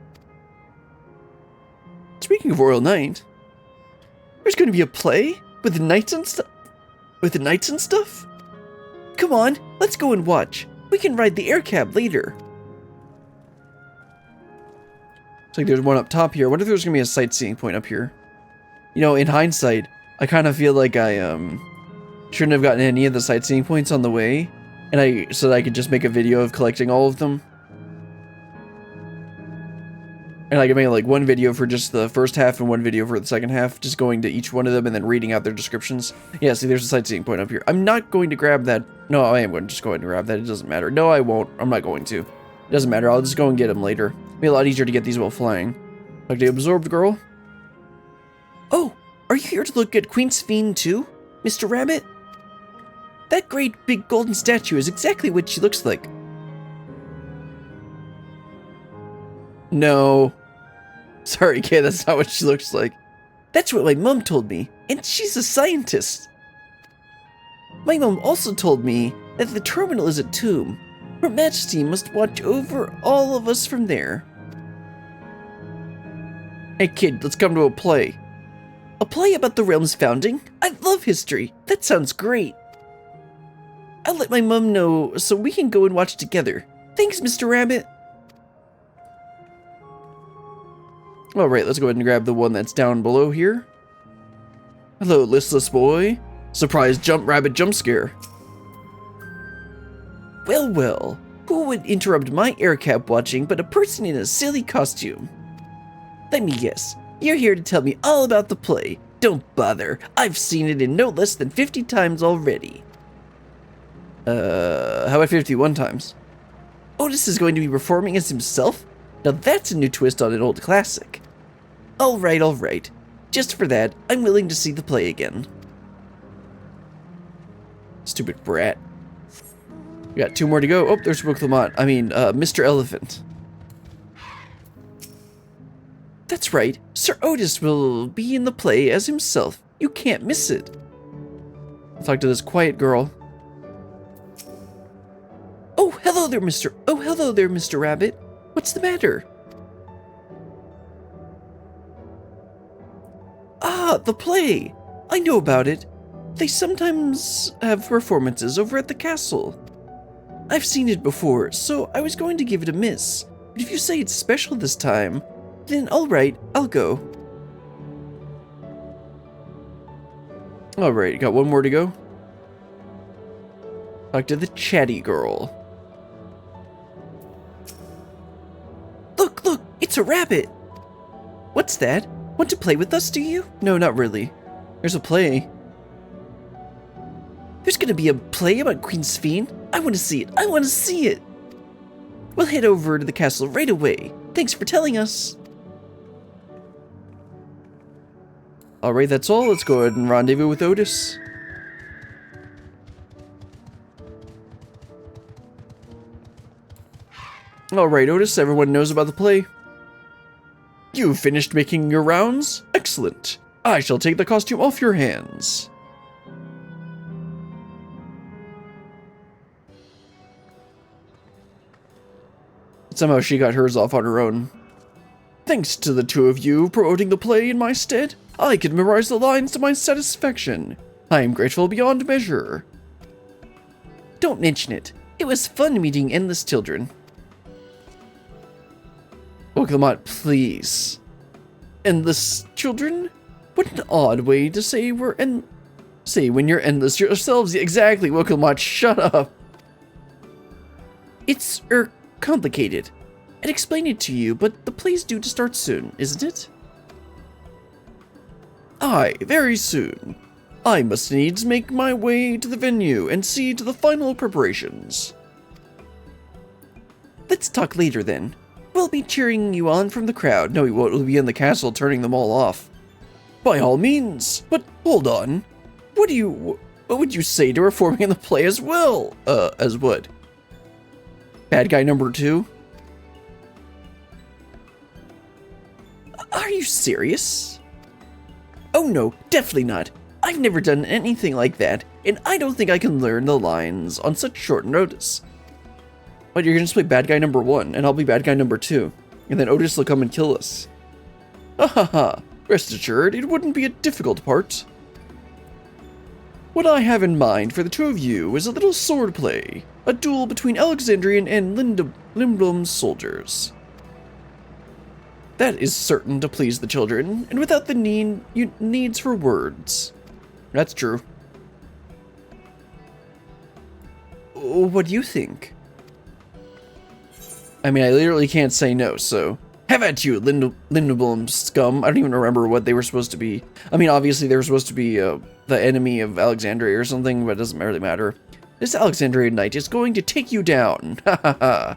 Speaker 1: Speaking of royal knight, there's going to be a play with knights and stuff. With the knights and stuff? Come on, let's go and watch. We can ride the air cab later. Looks like there's one up top here. I wonder if there's gonna be a sightseeing point up here. You know, in hindsight, I kind of feel like I shouldn't have gotten any of the sightseeing points on the way, and so that I could just make a video of collecting all of them. And I could make like one video for just the first half and one video for the second half, just going to each one of them and then reading out their descriptions. Yeah, see, there's a sightseeing point up here. I'm not going to grab that. No, I am going to just go ahead and grab that. It doesn't matter. No, I won't. I'm not going to. It doesn't matter. I'll just go and get them later. It'll be a lot easier to get these while flying. Like the absorbed girl. Oh, are you here to look at Queen Sphene too, Mr. Rabbit? That great big golden statue is exactly what she looks like. No. Sorry, Kay, that's not what she looks like. That's what my mom told me, and she's a scientist. My mom also told me that the terminal is a tomb. Her Majesty must watch over all of us from there. Hey kid, let's come to a play. A play about the realm's founding? I love history. That sounds great. I'll let my mom know so we can go and watch together. Thanks, Mr. Rabbit. Alright, let's go ahead and grab the one that's down below here. Hello, listless boy. Surprise rabbit jump scare. Well, who would interrupt my air cab watching but a person in a silly costume? Let me guess, you're here to tell me all about the play. Don't bother, I've seen it in no less than 50 times already. How about 51 times? Otis is going to be performing as himself? Now that's a new twist on an old classic. Alright. Just for that, I'm willing to see the play again. Stupid brat. We got 2 more to go. Oh, there's Brook Lamont. I mean, Mr. Elephant. That's right. Sir Otis will be in the play as himself. You can't miss it. I'll talk to this quiet girl. Oh, hello there, Mr. Rabbit. What's the matter? Ah, the play. I know about it. They sometimes have performances over at the castle. I've seen it before, so I was going to give it a miss. But if you say it's special this time, then alright, I'll go. Alright, got 1 more to go. Talk to the chatty girl. Look, look, it's a rabbit. What's that? Want to play with us, do you? No, not really. There's a play. There's gonna be a play about Queen Sphene? I want to see it. I want to see it. We'll head over to the castle right away. Thanks for telling us. Alright, that's all. Let's go ahead and rendezvous with Otis. Alright, Otis, everyone knows about the play. You've finished making your rounds? Excellent. I shall take the costume off your hands. Somehow she got hers off on her own. Thanks to the two of you promoting the play in my stead, I could memorize the lines to my satisfaction. I am grateful beyond measure. Don't mention it. It was fun meeting endless children. Oh, Clamont, please. Endless children? What an odd way to say say when you're endless yourselves. Exactly, Wilcomot, shut up. It's, complicated. I'd explain it to you, but the play's due to start soon, isn't it? Aye, very soon. I must needs make my way to the venue and see to the final preparations. Let's talk later then. We'll be cheering you on from the crowd. No, we won't. We'll be in the castle turning them all off. By all means, but hold on. What would you say to performing in the play as well? As what? Bad guy number 2? Are you serious? Oh no, definitely not. I've never done anything like that, and I don't think I can learn the lines on such short notice. But you're gonna just play bad guy number 1, and I'll be bad guy number 2, and then Otis will come and kill us. Ahaha, rest assured, it wouldn't be a difficult part. What I have in mind for the two of you is a little sword play, a duel between Alexandrian and Lindblom's soldiers. That is certain to please the children, and without the needs for words. That's true. What do you think? I mean, I literally can't say no, so... Have at you, Lindblom scum. I don't even remember what they were supposed to be. I mean, obviously they were supposed to be the enemy of Alexandria or something, but it doesn't really matter. This Alexandrian knight is going to take you down. Ha ha ha.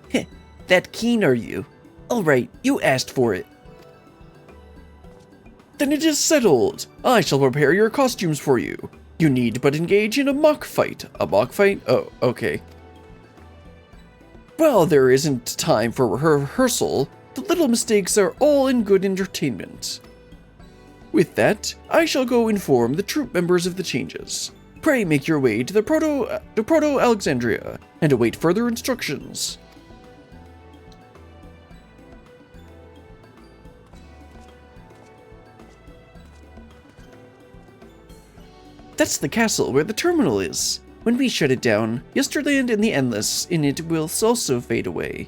Speaker 1: Heh, that keen are you? Alright, you asked for it. Then it is settled. I shall prepare your costumes for you. You need but engage in a mock fight. A mock fight? Oh, okay. Well, there isn't time for rehearsal. The little mistakes are all in good entertainment. With that, I shall go inform the troop members of the changes. Pray make your way to the Proto-Alexandria and await further instructions. That's the castle where the terminal is. When we shut it down, Yesterland and the Endless in it will also fade away.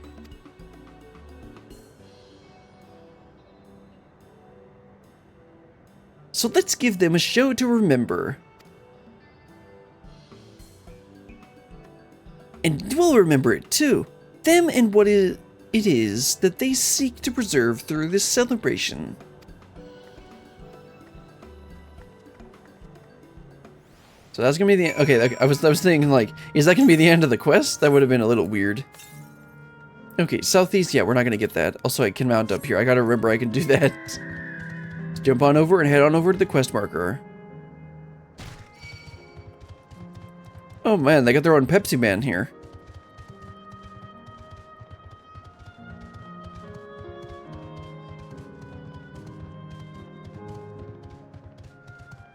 Speaker 1: So let's give them a show to remember. And we'll remember it too. Them and what it is that they seek to preserve through this celebration. So that's gonna be the okay. I was thinking like, is that gonna be the end of the quest? That would have been a little weird. Okay, southeast. Yeah, we're not gonna get that. Also, I can mount up here. I gotta remember I can do that. Let's jump on over and head on over to the quest marker. Oh man, they got their own Pepsi Man here.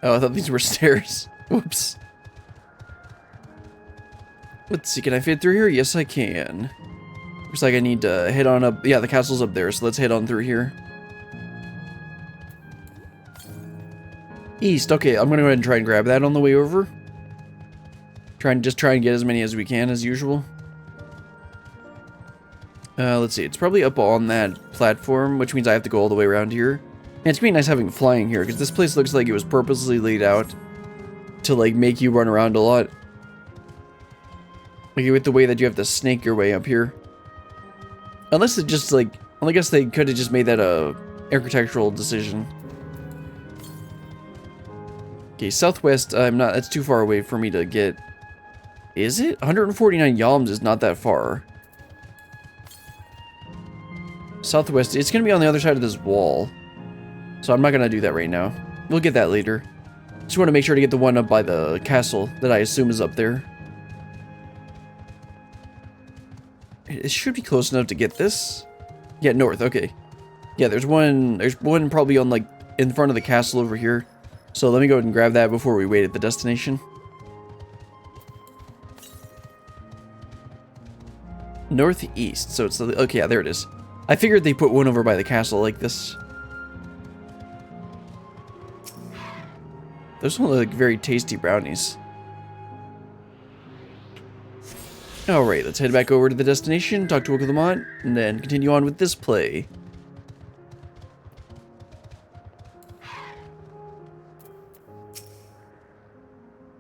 Speaker 1: Oh, I thought these were stairs. Whoops. Let's see, can I fit through here? Yes, I can. Looks like I need to head on up. Yeah, the castle's up there, so let's head on through here. East. Okay, I'm gonna go ahead and try and grab that on the way over. Try and get as many as we can, as usual. Let's see. It's probably up on that platform, which means I have to go all the way around here. And it's gonna be nice having flying here, because this place looks like it was purposely laid out to, like, make you run around a lot. Like, with the way that you have to snake your way up here. Unless it just, like... Well, I guess they could have just made that a architectural decision. Okay, southwest, I'm not... That's too far away for me to get... Is it? 149 yalms is not that far. Southwest, it's gonna be on the other side of this wall. So I'm not gonna do that right now. We'll get that later. Just want to make sure to get the one up by the castle that I assume is up there. It should be close enough to get this. Yeah, north, okay. Yeah, there's one probably on, like, in front of the castle over here. So let me go ahead and grab that before we wait at the destination. Northeast, so it's the, okay, yeah, there it is. I figured they put one over by the castle like this. Those look like very tasty brownies. Alright, let's head back over to the destination, talk to Oklahoma, and then continue on with this play.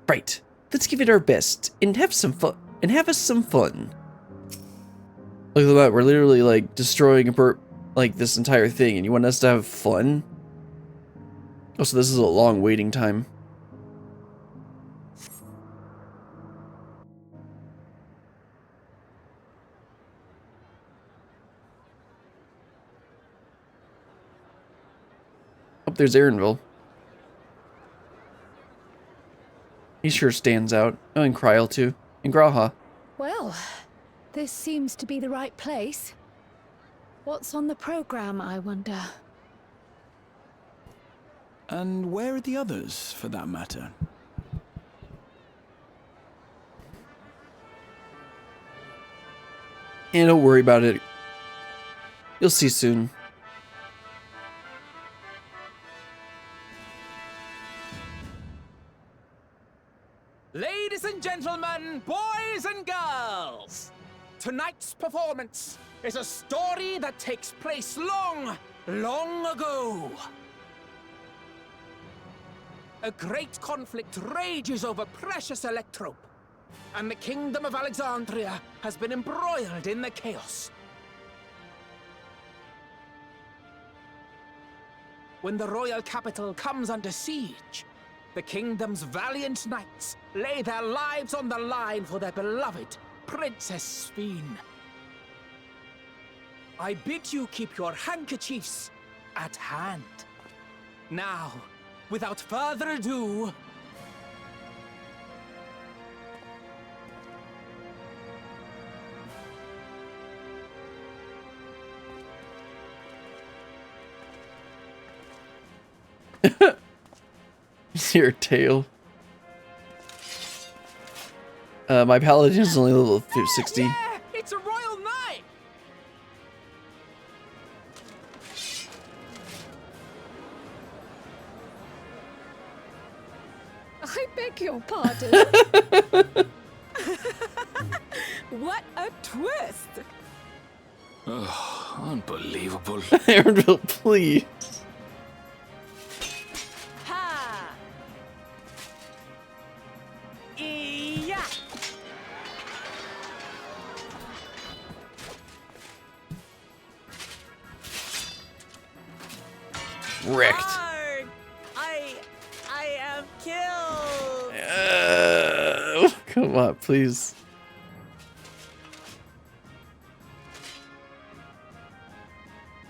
Speaker 1: Right, let's give it our best and have some fun. Look at that, we're literally like destroying like this entire thing, and you want us to have fun? Oh, so this is a long waiting time. Oh, there's Aaronville. He sure stands out. Oh, and Kryl too. And Graha.
Speaker 7: Well, this seems to be the right place. What's on the program, I wonder?
Speaker 2: And where are the others, for that matter?
Speaker 1: And don't worry about it. You'll see soon.
Speaker 8: Ladies and gentlemen, boys and girls, tonight's performance is a story that takes place long, long ago. A great conflict rages over precious electrope, and the kingdom of Alexandria has been embroiled in the chaos. When the royal capital comes under siege, the kingdom's valiant knights lay their lives on the line for their beloved Princess Sphene. I bid you keep your handkerchiefs at hand. Now, without further ado...
Speaker 1: Your tail. My paladin is only level 60.
Speaker 8: Yeah, it's a royal knight!
Speaker 7: I beg your pardon. What a twist!
Speaker 2: Oh, unbelievable.
Speaker 1: Aaronville, please.
Speaker 3: Ha! Yeah!
Speaker 1: Wrecked.
Speaker 3: Arg! I am killed!
Speaker 1: Come on, please.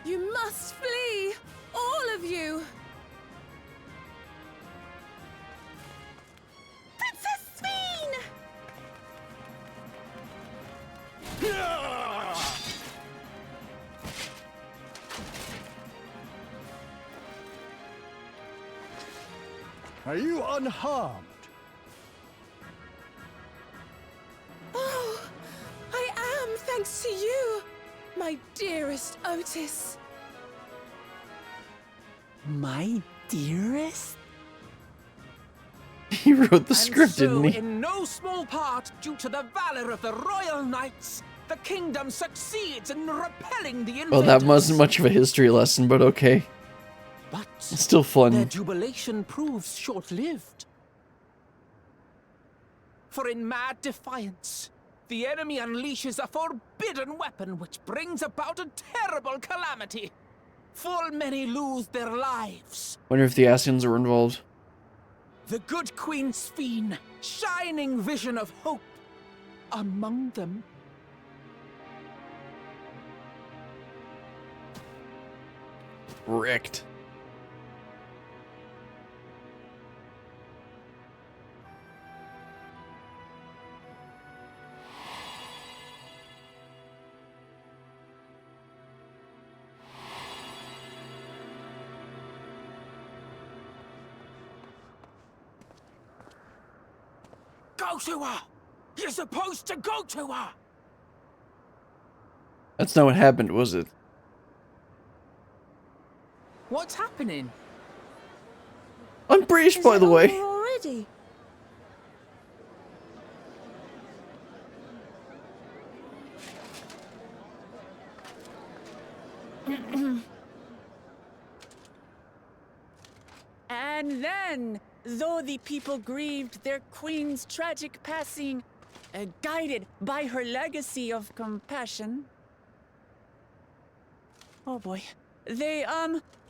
Speaker 7: You must flee! All of you! Princess Sphene!
Speaker 6: Are you unharmed?
Speaker 7: Oh, I am, thanks to you, my dearest Otis.
Speaker 3: My dearest?
Speaker 1: He wrote the
Speaker 8: And
Speaker 1: script,
Speaker 8: so,
Speaker 1: didn't he?
Speaker 8: in no small part due to the valor of the royal knights, the kingdom succeeds in repelling the invaders.
Speaker 1: Well, that wasn't much of a history lesson, but okay.
Speaker 8: But
Speaker 1: It's still fun.
Speaker 8: their jubilation proves short-lived. For in mad defiance, the enemy unleashes a forbidden weapon which brings about a terrible calamity. Full many lose their lives.
Speaker 1: Wonder if the Ascians are involved.
Speaker 8: The good Queen Sphene, shining vision of hope, among them.
Speaker 1: Wrecked.
Speaker 8: Go to her! You're supposed to go to her!
Speaker 1: That's not what happened, was it?
Speaker 3: What's happening?
Speaker 1: I'm British, by the way.
Speaker 5: Already.
Speaker 3: And then, though the people grieved their queen's tragic passing, guided by her legacy of compassion, oh boy, they,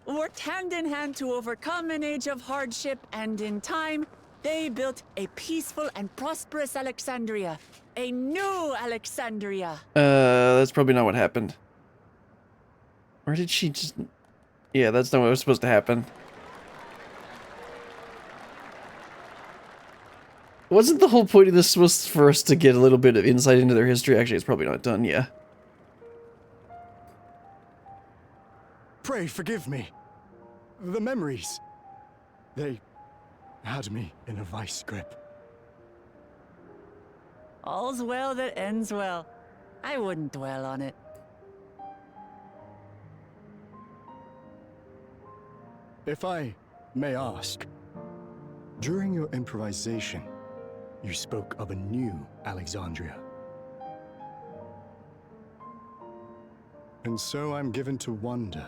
Speaker 3: worked hand in hand to overcome an age of hardship, and in time, they built a peaceful and prosperous Alexandria. A new Alexandria.
Speaker 1: That's probably not what happened. Or did she just... Yeah, that's not what was supposed to happen. Wasn't the whole point of this was for us to get a little bit of insight into their history? Actually, it's probably not done, yeah.
Speaker 6: Pray forgive me. The memories. They had me in a vice grip.
Speaker 3: All's well that ends well. I wouldn't dwell on it.
Speaker 6: If I may ask, during your improvisation, you spoke of a new Alexandria. And so I'm given to wonder,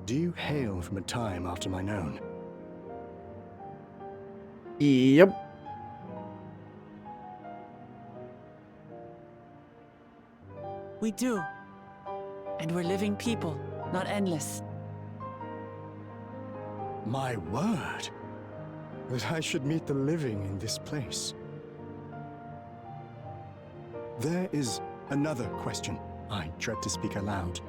Speaker 6: do you hail from a time after mine own?
Speaker 1: Yep.
Speaker 3: We do. And we're living people, not endless.
Speaker 6: My word! That I should meet the living in this place. There is another question I dread to speak aloud.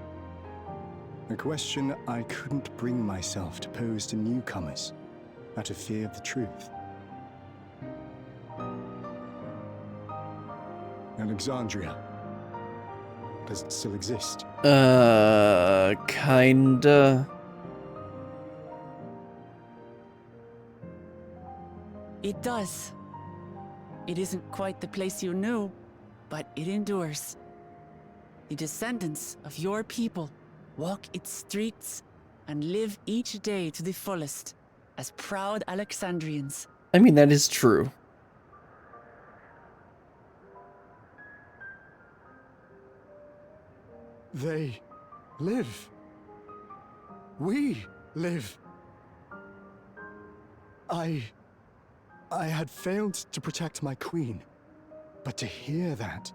Speaker 6: A question I couldn't bring myself to pose to newcomers, out of fear of the truth. Alexandria. Does it still exist?
Speaker 1: Kinda.
Speaker 3: It does. It isn't quite the place you knew, but it endures. The descendants of your people walk its streets and live each day to the fullest as proud Alexandrians.
Speaker 1: I mean, that is true.
Speaker 6: They live. We live. I had failed to protect my queen, but to hear that,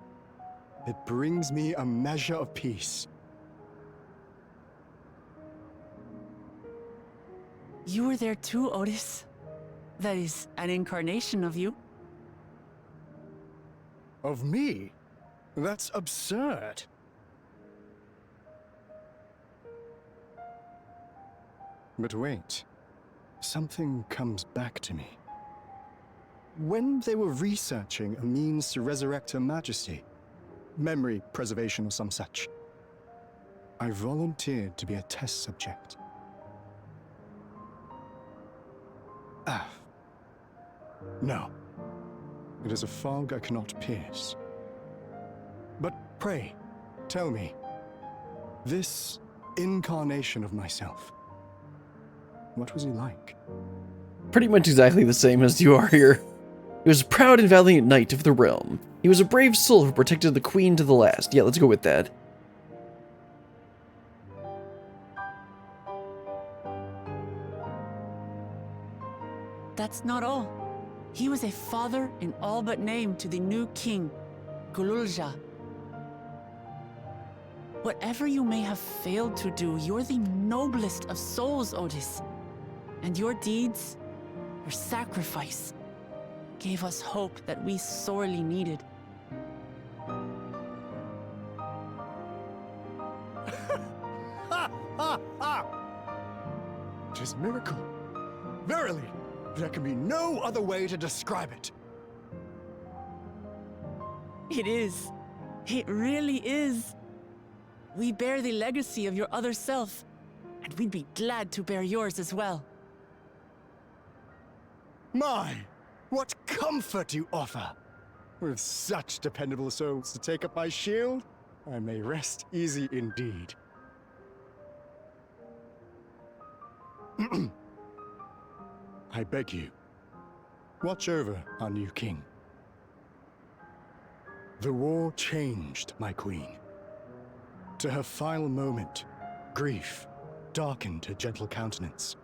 Speaker 6: it brings me a measure of peace.
Speaker 3: You were there too, Otis. That is an incarnation of you.
Speaker 6: Of me? That's absurd. But wait, something comes back to me. When they were researching a means to resurrect Her Majesty, memory preservation or some such, I volunteered to be a test subject. No. It is a fog I cannot pierce. But pray, tell me, this incarnation of myself, what was he like?
Speaker 1: Pretty much exactly the same as you are here. He was a proud and valiant knight of the realm, He was a brave soul who protected the queen to the last. Yeah, let's go with that.
Speaker 3: That's not all. He was a father in all but name to the new king, Gululja. Whatever you may have failed to do, you're the noblest of souls, Otis. And your deeds, your sacrifice, gave us hope that we sorely needed.
Speaker 6: It is miracle. Verily, there can be no other way to describe it.
Speaker 3: It is. It really is. We bear the legacy of your other self, and we'd be glad to bear yours as well.
Speaker 6: My, what comfort you offer! With such dependable souls to take up my shield, I may rest easy indeed. I beg you, watch over our new king. The war changed my queen. To her final moment, grief darkened her gentle countenance.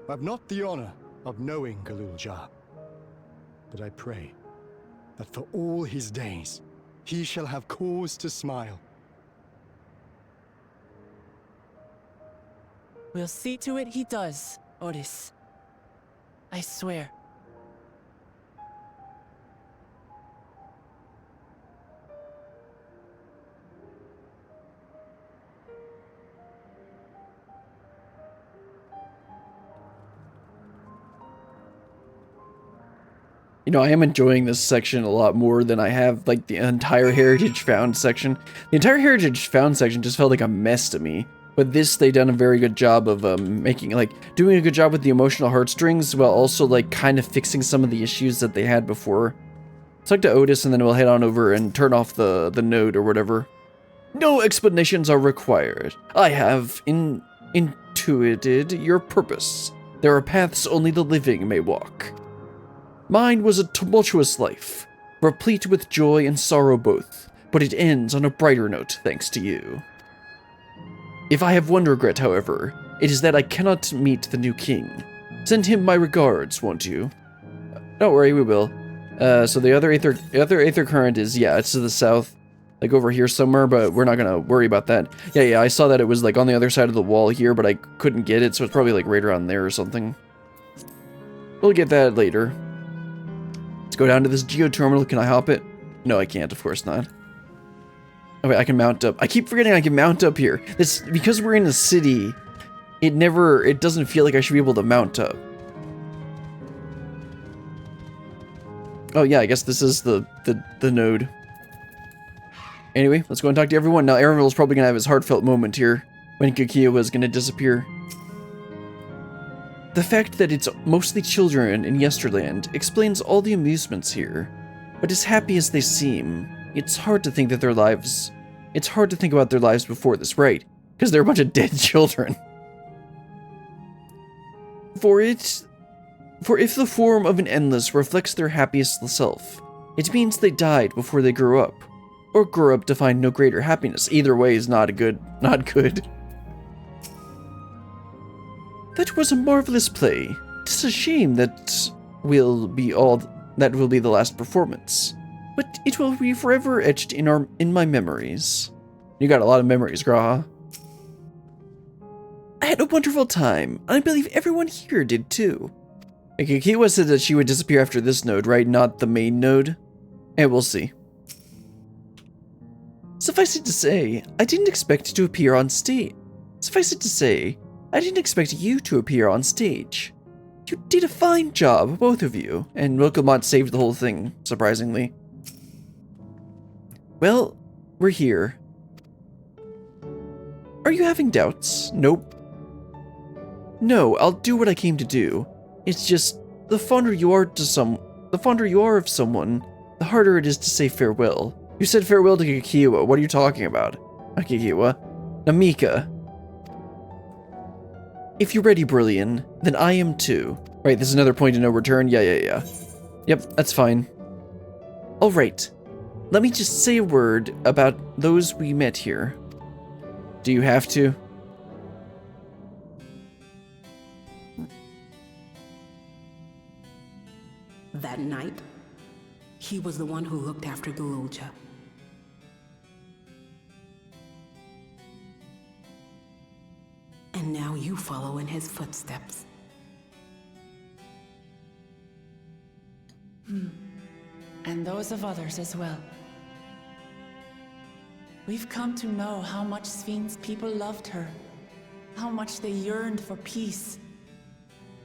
Speaker 6: I've not the honor of knowing Gululja, but I pray that for all his days, he shall have cause to smile.
Speaker 3: We'll see to it he does, Otis. I swear.
Speaker 1: You know, I am enjoying this section a lot more than I have, like, the entire Heritage Found section. The entire Heritage Found section just felt like a mess to me. But this, they done a very good job of making, like, doing a good job with the emotional heartstrings, while also, like, kind of fixing some of the issues that they had before. Talk to Otis, and then we'll head on over and turn off the node or whatever. No explanations are required. I have intuited your purpose. There are paths only the living may walk. Mine was a tumultuous life, replete with joy and sorrow both, but it ends on a brighter note thanks to you. If I have one regret, however, it is that I cannot meet the new king. Send him my regards, won't you? Don't worry, we will. So the other aether current is, yeah, it's to the south, like over here somewhere, but we're not gonna worry about that. Yeah, I saw that it was like on the other side of the wall here, but I couldn't get it, so it's probably like right around there or something. We'll get that later. Let's go down to this geoterminal. Can I hop it? No, I can't, of course not. Oh wait, I can mount up. I keep forgetting I can mount up here. This, because we're in a city, it doesn't feel like I should be able to mount up. Oh yeah, I guess this is the node. Anyway, let's go and talk to everyone. Now Aravil's probably gonna have his heartfelt moment here when Kakiwa is gonna disappear. The fact that it's mostly children in Yesterland explains all the amusements here. But as happy as they seem, it's hard to think about their lives before this, right? Because they're a bunch of dead children. For if the form of an endless reflects their happiest self, it means they died before they grew up, or grew up to find no greater happiness. Either way is not good. That was a marvelous play. It's a shame that will be the last performance, but it will be forever etched in my memories. You got a lot of memories, Graha. I had a wonderful time, and I believe everyone here did too. Kikiwa said that she would disappear after this node, right? Not the main node? And we'll see. Suffice it to say, I didn't expect to appear on stage. I didn't expect you to appear on stage. You did a fine job, both of you, and Wilkemont saved the whole thing, surprisingly. Well, we're here. Are you having doubts? Nope. No, I'll do what I came to do. It's just, the fonder you are of someone, the harder it is to say farewell. You said farewell to Kikiwa. What are you talking about? Not Kikiwa. Namika. If you're ready, Brillian, then I am too. Right, this is another point of no return. Yeah. Yep, that's fine. Alright, let me just say a word about those we met here. Do you have to?
Speaker 4: That night, he was the one who looked after Galulja. And now you follow in his footsteps.
Speaker 3: And those of others as well. We've come to know how much Svin's people loved her, how much they yearned for peace.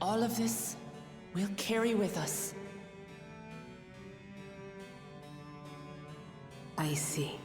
Speaker 3: All of this we'll carry with us.
Speaker 4: I see.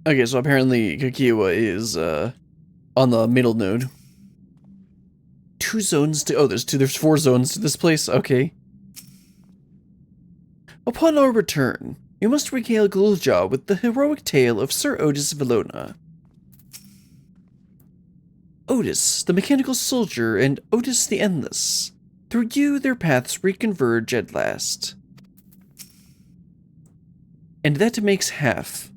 Speaker 1: Okay, so apparently Kakiwa is on the middle node. 2 zones to there's 4 zones to this place. Okay. Upon our return, you must regale Galulja with the heroic tale of Sir Otis Valona. Otis, the mechanical soldier, and Otis the Endless. Through you, their paths reconverge at last. And that makes half.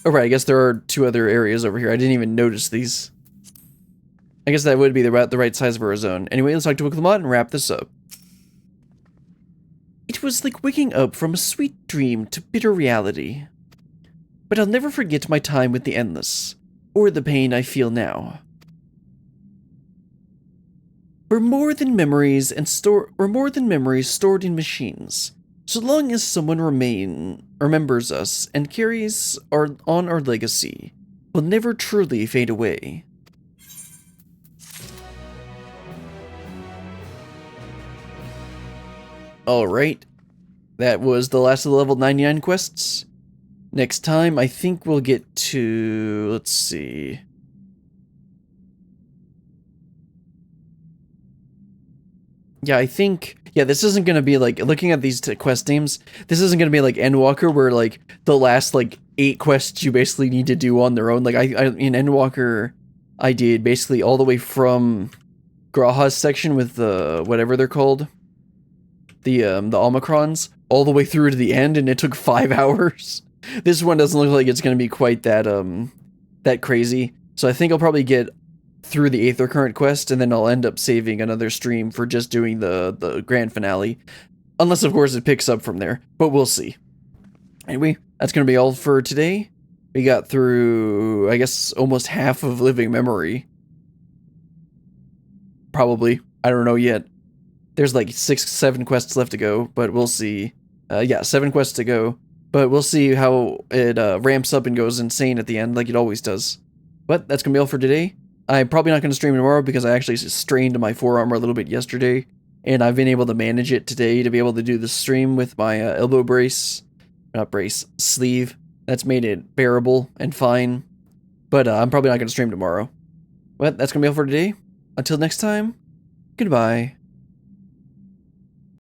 Speaker 1: Alright, I guess there are 2 other areas over here. I didn't even notice these. I guess that would be the right size for a zone. Anyway, let's talk to Wiclamot and wrap this up. It was like waking up from a sweet dream to bitter reality. But I'll never forget my time with the Endless, or the pain I feel now. We're more than memories stored in machines. So long as someone remembers us and carries on our legacy, we'll never truly fade away. Alright, that was the last of the level 99 quests. Next time, I think we'll get to, let's see. Yeah, I think, this isn't going to be like, looking at these quest names, this isn't going to be like Endwalker, where like the last like 8 quests you basically need to do on their own. Like in Endwalker, I did basically all the way from Graha's section with the, whatever they're called, the Omicrons, all the way through to the end, and it took 5 hours. This one doesn't look like it's going to be quite that, that crazy. So I think I'll probably get through the Aether Current quest, and then I'll end up saving another stream for just doing the grand finale. Unless, of course, it picks up from there, but we'll see. Anyway, that's going to be all for today. We got through, I guess, almost half of Living Memory. Probably. I don't know yet. There's like 6-7 quests left to go, but we'll see. 7 quests to go, but we'll see how it ramps up and goes insane at the end, like it always does. But that's going to be all for today. I'm probably not going to stream tomorrow because I actually strained my forearm a little bit yesterday, and I've been able to manage it today to be able to do the stream with my elbow brace, sleeve. That's made it bearable and fine, but I'm probably not going to stream tomorrow. But that's going to be all for today. Until next time, goodbye.